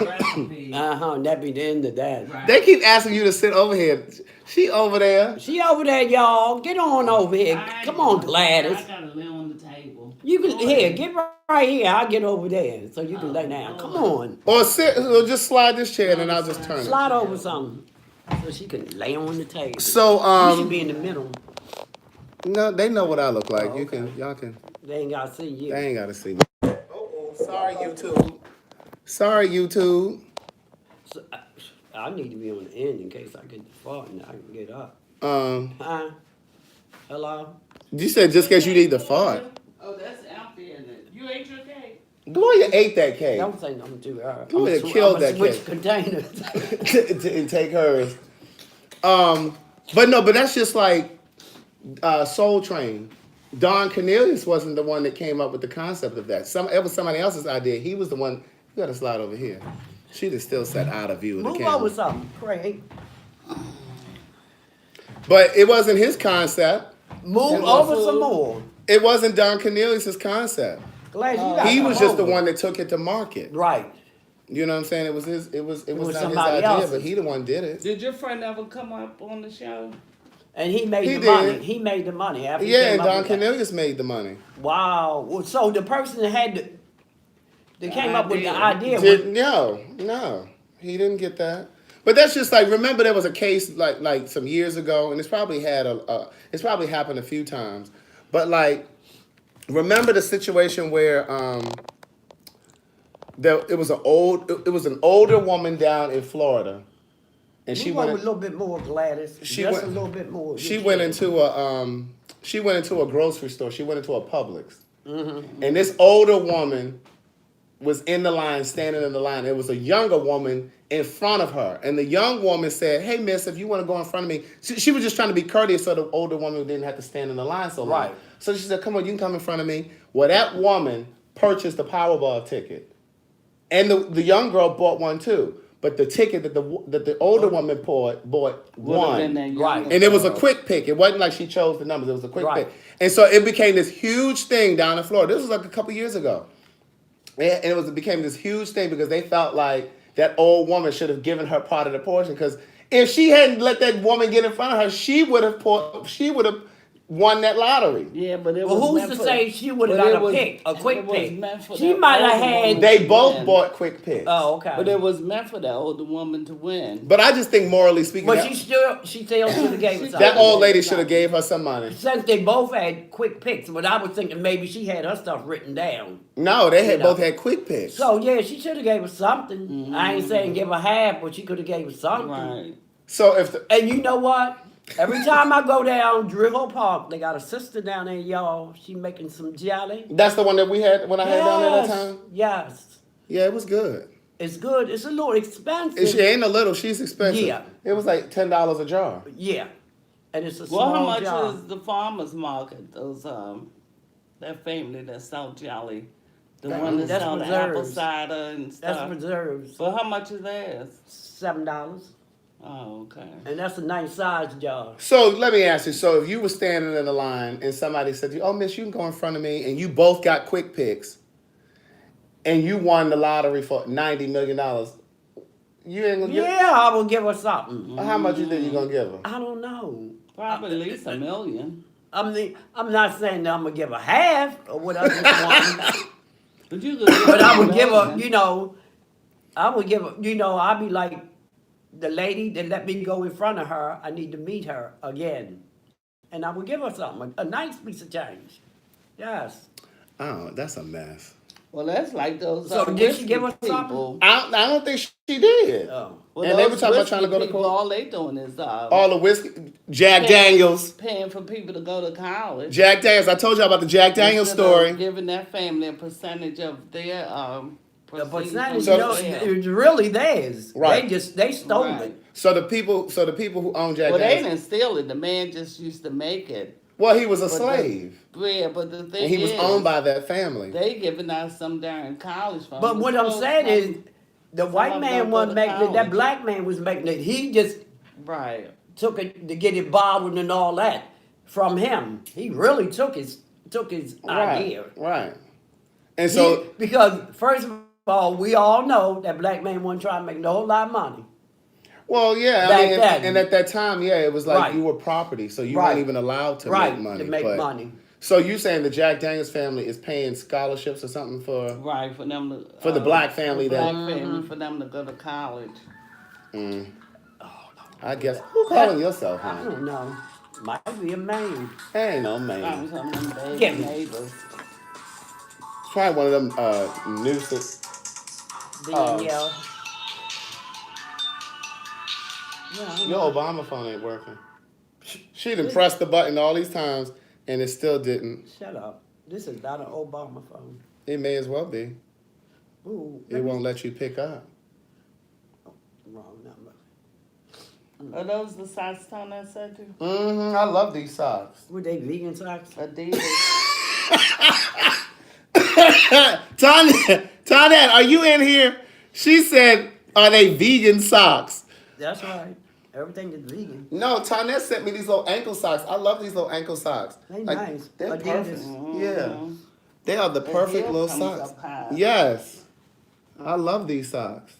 recipe. That'd be the end of that. Right. they keep asking you to sit over here. She over there. She over there, y'all. Get on over here. I Come on, I Gladys. gotta lay on the table. You can get right here. I'll get over there so you can lay down. Come on. Or sit, or just slide this chair and then I'll just turn it. Slide over something so she can lay on the table. So, You should be in the middle. no, they know what I look like. Oh, okay. Y'all can. They ain't gotta see you. They ain't gotta see me. Sorry, YouTube. Sorry, YouTube. So, I need to be on the end in case I get the fart and I can get up. Huh? Hello? You said just in case you need the fart. Oh, that's empty, isn't it? You ate your cake? Gloria ate that cake. Don't say nothing to her. Gloria killed that switch cake. containers. and take hers. But that's just like Soul Train. Don Cornelius wasn't the one that came up with the concept of that. It was somebody else's idea. He was the one. You gotta slide over here. She'd have still sat out of view of the Move camera. over something, Craig. But it wasn't his concept. Move over some more. It wasn't Don Cornelius's concept. Glad you got He come was just the over. one that took it to market. Right. You know what I'm saying? It was his. It was not his somebody idea, else's. but he the one did it. Did your friend ever come up on the show? And he made He the did. money. He made the money. After he Yeah, came and up Don with that. Cornelius made the money. Wow. Well, so the person that had that came up with the idea. idea was, No, he didn't get that. But that's just like, remember there was a case like some years ago, and it's probably it's probably happened a few times. But remember the situation where it was an older woman down in Florida, and she went a little bit more, Gladys. Just a little bit more. She went into a grocery store. She went into a Publix, And this older woman was in the line, standing in the line. It was a younger woman in front of her. And the young woman said, hey, miss, if you want to go in front of me. She was just trying to be courteous so the older woman didn't have to stand in the line so long. Right. So she said, come on, you can come in front of me. Well, that woman purchased the Powerball ticket. And the young girl bought one too. But the ticket that the older woman bought won. Right. And it was a quick pick. It wasn't like she chose the numbers. It was a quick Right. pick. And so it became this huge thing down in Florida. This was like a couple years ago. And it became this huge thing because they felt like that old woman should have given her part of the portion. Because if she hadn't let that woman get in front of her, she would have won that lottery. Yeah, but it Well, was who's meant to for- say she would have but it got a was- pick, a quick it was pick? meant for She that might have older had. woman. They both win. bought quick picks. Oh, okay. But it was meant for that older woman to win. But I just think morally speaking, But that, she still should have gave us that something. old lady should have gave her some money. Since they both had quick picks, but I was thinking maybe she had her stuff written down. No, they had You know. both had quick picks. So yeah, she should have gave us something. I ain't saying give her half, but she could have gave us something. Right. So if the, And you know what? Every time I go down Drivel Park, they got a sister down there, y'all. She making some jelly. that's the one that we had when I had down there that time. Yes. Yeah, it was good. It's good. It's a little expensive. She ain't a little. She's expensive. Yeah. It was like $10 a jar. Yeah. And it's a small Well, how much jar. is the farmer's market? Those that family that sell jelly, the one that That's sell the apple preserves. cider and That's stuff. reserves. Well, how much is theirs? $7. Oh, okay. And that's a nice size jar. So let me ask you. So if you were standing in the line and somebody said to you, "Oh, miss, you can go in front of me," and you both got quick picks, and you won the lottery for $90 million, you ain't gonna give. Yeah, I will give her something. How much you think you gonna give her? I don't know. Probably at least $1 million. I'm not saying that I'm gonna give her half or what I just want, But you could but I would give her, I would give her, I'd be like the lady that let me go in front of her. I need to meet her again, and I would give her something, a nice piece of change. Yes. Oh, that's a mess. Well, that's like those. So did she give us people. I don't think she did. Oh. Well, And they those were talking about whiskey trying to go to people, court. all they doing is All the whiskey, Jack Daniels. paying for people to go to college. Jack Daniels. I told you about the Jack Daniels Instead of story. Giving that family a percentage of their The proceeds percentage, from So- the sale. it's really theirs. Right. They stole Right. it. So the people who own Jack Well, they Daniels. didn't steal it. The man just used to make it. Well, he was a But slave, But the thing and he was is, owned by that family. they giving out some darn college funds. But what I'm saying is, the white of man them go wasn't to making it. That college. black man was making it. He just right. took it to get it bottled and all that from him. He really took his idea. Right. And so Because first of all, we all know that black man wasn't trying to make no whole lot of money. well, yeah, Back I mean, then. and at that time, yeah, it was like Right. you were property, so you Right. weren't even allowed to Right, make money. to make but- money. So you saying the Jack Daniels family is paying scholarships or something for? Right, for them to For the black family the that- black family for them to go to college. I guess who calling yourself, I huh? don't know. Might be a man. Ain't no man. Some of them bad Give me. neighbors. Try one of them nuisance. Yeah. Your Obama phone ain't working. She done pressed the button all these times and it still didn't. Shut up. This is not an Obama phone. It may as well be. Ooh, It won't let you pick up. wrong number. Are those the socks Tony I said to? Mm-hmm. I love these socks. Were they vegan socks? Adidas. Tanya, are you in here? She said, "Are they vegan socks?" That's right. Everything is vegan. No, Tanya sent me these little ankle socks. I love these little ankle socks. They nice. They're Adidas. perfect. Yeah, they are the The perfect heel little comes socks. up high. Yes, I love these socks.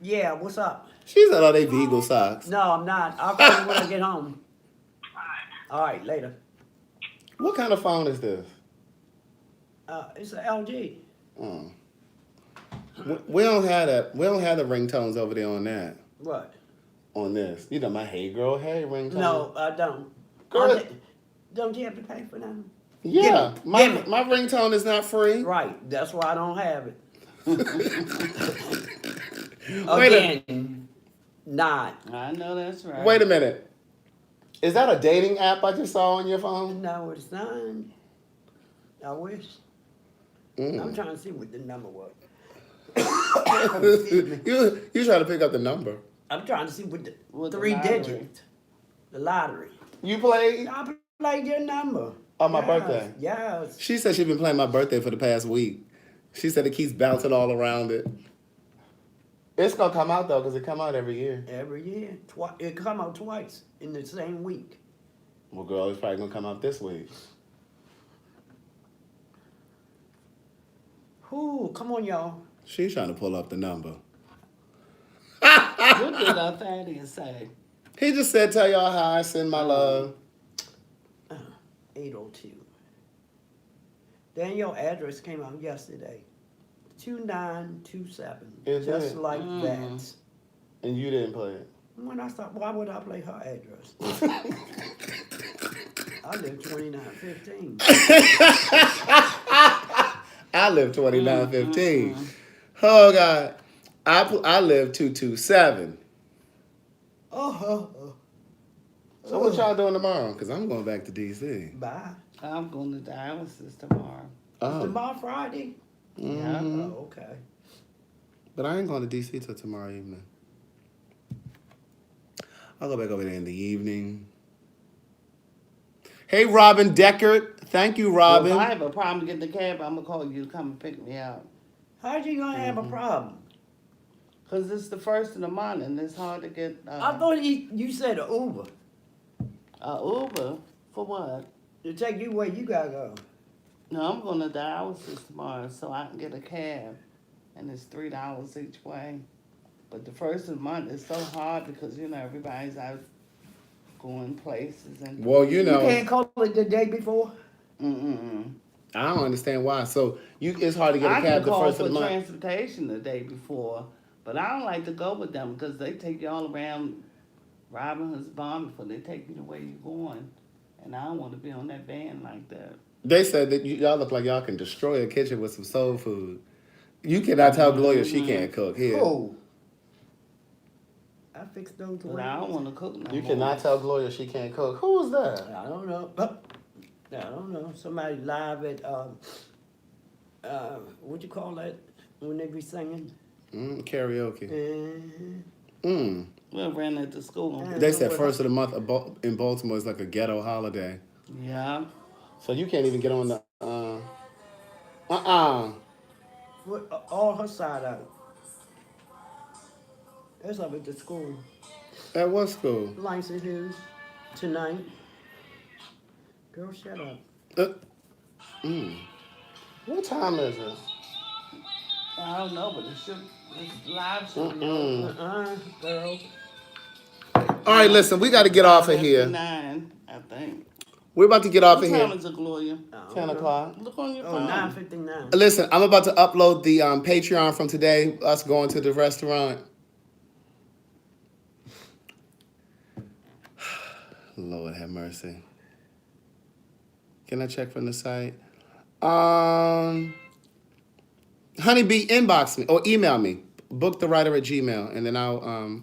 Yeah, what's up? She said, "Are they vegan socks?" No, I'm not. I'll call you when I get home. All right, later. What kind of phone is this? It's an LG. Oh. We don't have that. We don't have the ringtones over there on that. What? On this, you know my "Hey Girl, Hey" ringtone. No, I don't. Girl. Don't you have to pay for them? Yeah, Gimme, my gimme. my ringtone is not free. Right. That's why I don't have it. Wait a- Again, not. I know that's right. Wait a minute. Is that a dating app I just saw on your phone? No, it's not. I wish. I'm Mm. trying to see what the number was. you try to pick up the number. I'm trying to see what the With the 3 lottery. digits. The lottery. You played I played your number. on my Yes, birthday. Yes. She said she's been playing my birthday for the past week. She said it keeps bouncing all around it. It's gonna come out though, because it come out every year. Every year. It come out twice in the same week. Well, girl, it's probably gonna come out this week. Ooh, come on, y'all. She's trying to pull up the number. What did Thaddeus say? He just said, "Tell y'all how I send my love." 802. Then your address came out yesterday. 2927. Is Just it? like that. And you didn't play it. When I thought, why would I play her address? I live 2915. I live 2915. Oh God, I live 227. Oh. So what y'all doing tomorrow? Because I'm going back to DC. Bye. I'm going to dialysis tomorrow. Tomorrow Friday? Yeah. Oh, okay. But I ain't going to DC till tomorrow evening. I'll go back over there in the evening. Hey, Robin Deckard. Thank you, Well, Robin. if I have a problem getting the cab, I'm going to call you to come and pick me up. How's you gonna have a problem? Because it's the first of the month and it's hard to get I thought you said an Uber Uber. For what? to take you where you gotta go. No, I'm going to dialysis tomorrow so I can get a cab. And it's $3 each way. But the first of the month is so hard because, everybody's out going places. And Well, you You know, can't call it the day before? Mm-mm. I don't understand why. So it's hard to get a I cab can the call first for of the month. transportation the day before, but I don't like to go with them because they take you all around Robin Hood's bomb before they take you the way you're going, and I don't want to be on that van like that. They said that y'all look like y'all can destroy a kitchen with some soul food. You cannot tell Gloria she can't cook here. Oh. I fixed those But I don't want to cook no You more. cannot tell Gloria she can't cook. Who was that? I don't know. I don't know. Somebody live at what you call that when they be singing? Karaoke. Uh, We ran at the school. Yeah. They said first of the month in Baltimore is like a ghetto holiday. Yeah. So you can't even get on the What, all her side out. That's up at the school. At what school? Langston Hughes tonight. Girl, shut up. What time is it? I don't know, but it's live show. Girl. All right, listen, we got to get off of here. 9, I think. We're about to get off What of time here. is it, Gloria? 10 o'clock. Look on your Oh, phone. 9:59. Listen, I'm about to upload the Patreon from today, us going to the restaurant. Lord have mercy. Can I check from the site? Honeybee, inbox me or email me. Book TheWriter at Gmail, and then I'll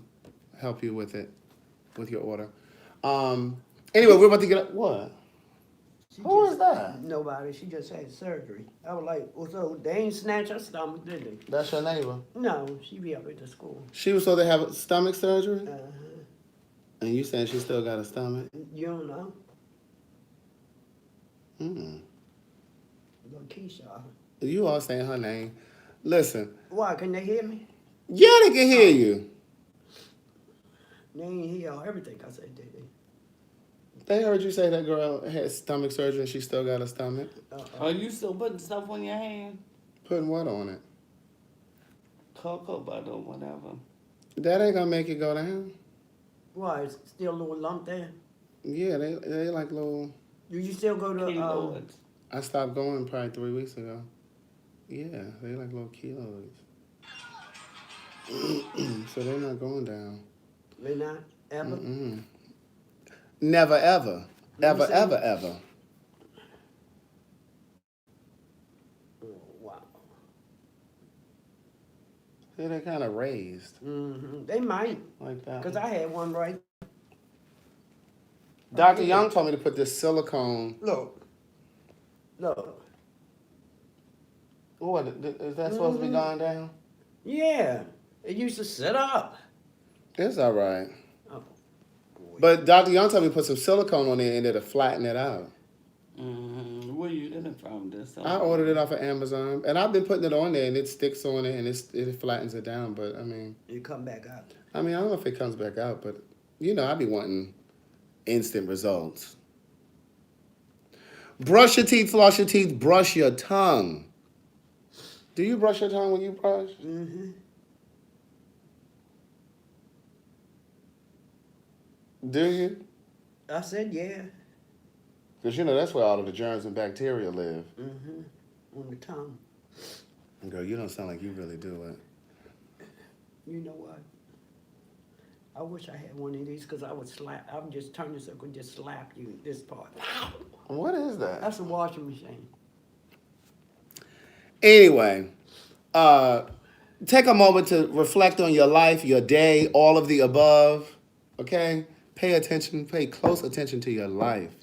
help you with it, with your order. Anyway, we're about to get up. What? Who is that? Nobody. She just had surgery. I was like, well, so they ain't snatch her stomach, did they? That's your neighbor. No, she be up at the school. She was supposed to have stomach surgery, Uh-huh. and you saying she still got a stomach? You don't know? Mm. Little Keisha. You all saying her name. Listen. Why? Can they hear me? Yeah, they can hear you. They ain't hear everything I said, did they? They heard you say that girl had stomach surgery and she still got a stomach. Are you still putting stuff on your hand? Putting what on it? Cocoa butter or whatever. That ain't gonna make it go down. Why? It's still a little lump there? Yeah, they like little. Do you still go to, Keyboards. I stopped going probably 3 weeks ago. Yeah, they like little kilos. So they're not going down. they not? Ever? Mm-mm. Never ever. Ever, see. ever. Oh, wow. See, they kind of raised Mm-hmm. They might, like that. because I had one right. Dr. Young told me to put this silicone. Look. What, is that supposed to be going down? Yeah, it used to sit up. It's all right. Oh, boy. But Dr. Young told me to put some silicone on it and it'll flatten it out. Where you getting it from? This I ordered it off of Amazon, and I've been putting it on there, and it sticks on it, and it flattens it down. But You come back up. I don't know if it comes back out, but I be wanting instant results. Brush your teeth, floss your teeth, brush your tongue. Do you brush your tongue when you brush? Mm-hmm. Do you? I said yeah. Because that's where all of the germs and bacteria live. Mm-hmm. On the tongue. Girl, you don't sound like you really do it. You know what? I wish I had one of these because I would slap. I would just turn this circle and just slap you this part. What is that? That's a washing machine. Anyway, take a moment to reflect on your life, your day, all of the above. Okay? Pay close attention to your life.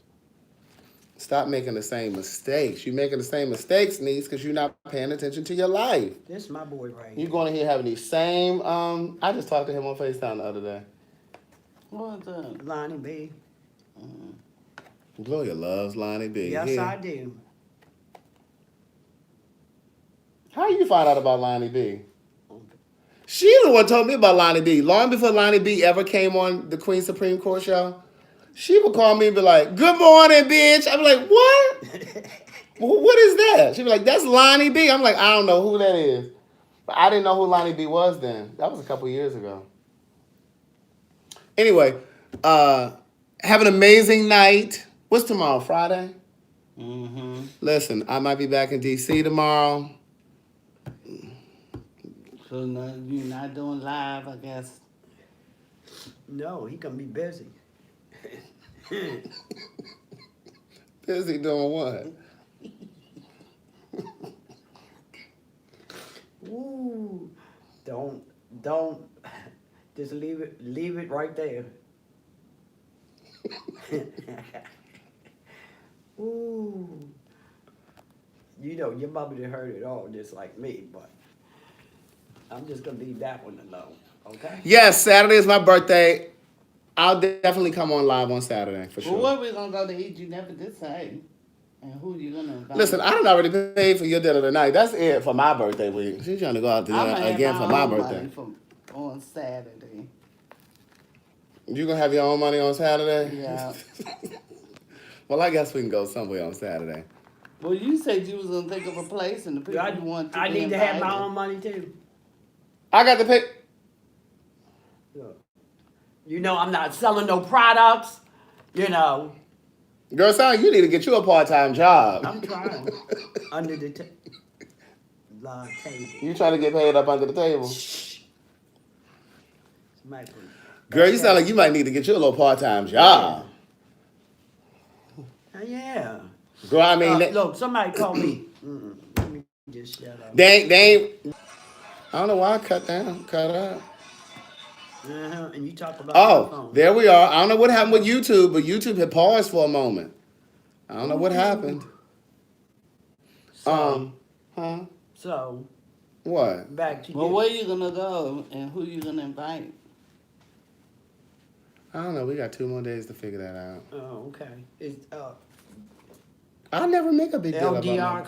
Stop making the same mistakes. You're making the same mistakes, niece, because you're not paying attention to your life. This is my boy right You're here. going to hear having these same, I just talked to him on FaceTime the other day. What's that? Lonnie B. Gloria loves Lonnie B. Yes, Here. I do. How you find out about Lonnie B? She the one told me about Lonnie B. Long before Lonnie B ever came on the Queen Supreme Court show, she would call me and be like, "Good morning, bitch." I'd be like, "What? What is that?" She'd be like, "That's Lonnie B." I'm like, "I don't know who that is." But I didn't know who Lonnie B was then. That was a couple years ago. Anyway, have an amazing night. What's tomorrow, Friday? Mm-hmm. Listen, I might be back in D.C. tomorrow. So no, you're not doing live, I guess. No, he gonna be busy. Busy doing what? Ooh, don't, just leave it right there. Ooh, your mama done heard it all just like me, but I'm just gonna leave that one alone, okay? Yes, Saturday is my birthday. I'll definitely come on live on Saturday for Well, sure. where we gonna go to eat? You never did say. And who you gonna invite? Listen, I done already paid for your dinner tonight. That's it for my birthday week. She's trying to go out to dinner again for my birthday. On Saturday. You gonna have your own money on Saturday? Yeah. Well, I guess we can go somewhere on Saturday. Well, you said you was gonna think of a place and the people you want to I be need to have my invited. own money too. I got to pay. Look, I'm not selling no products. Girl, sound like you need to get you a part-time job. I'm trying. Under the table. You trying to get paid up under the table? Girl, you Okay. sound like you might need to get you a little part-time job. Yeah. Girl, I mean, Look, somebody called me. Let me just shut up. they ain't. I don't know why I cut out. And you talk about the Oh, phone. there we are. I don't know what happened with YouTube, but YouTube had paused for a moment. I don't know what happened. So, Huh? So, What? back to Well, you. where you gonna go and who you gonna invite? I don't know. We got 2 more days to figure that out. Oh, okay. Is I never make a big deal about LDR it. coming?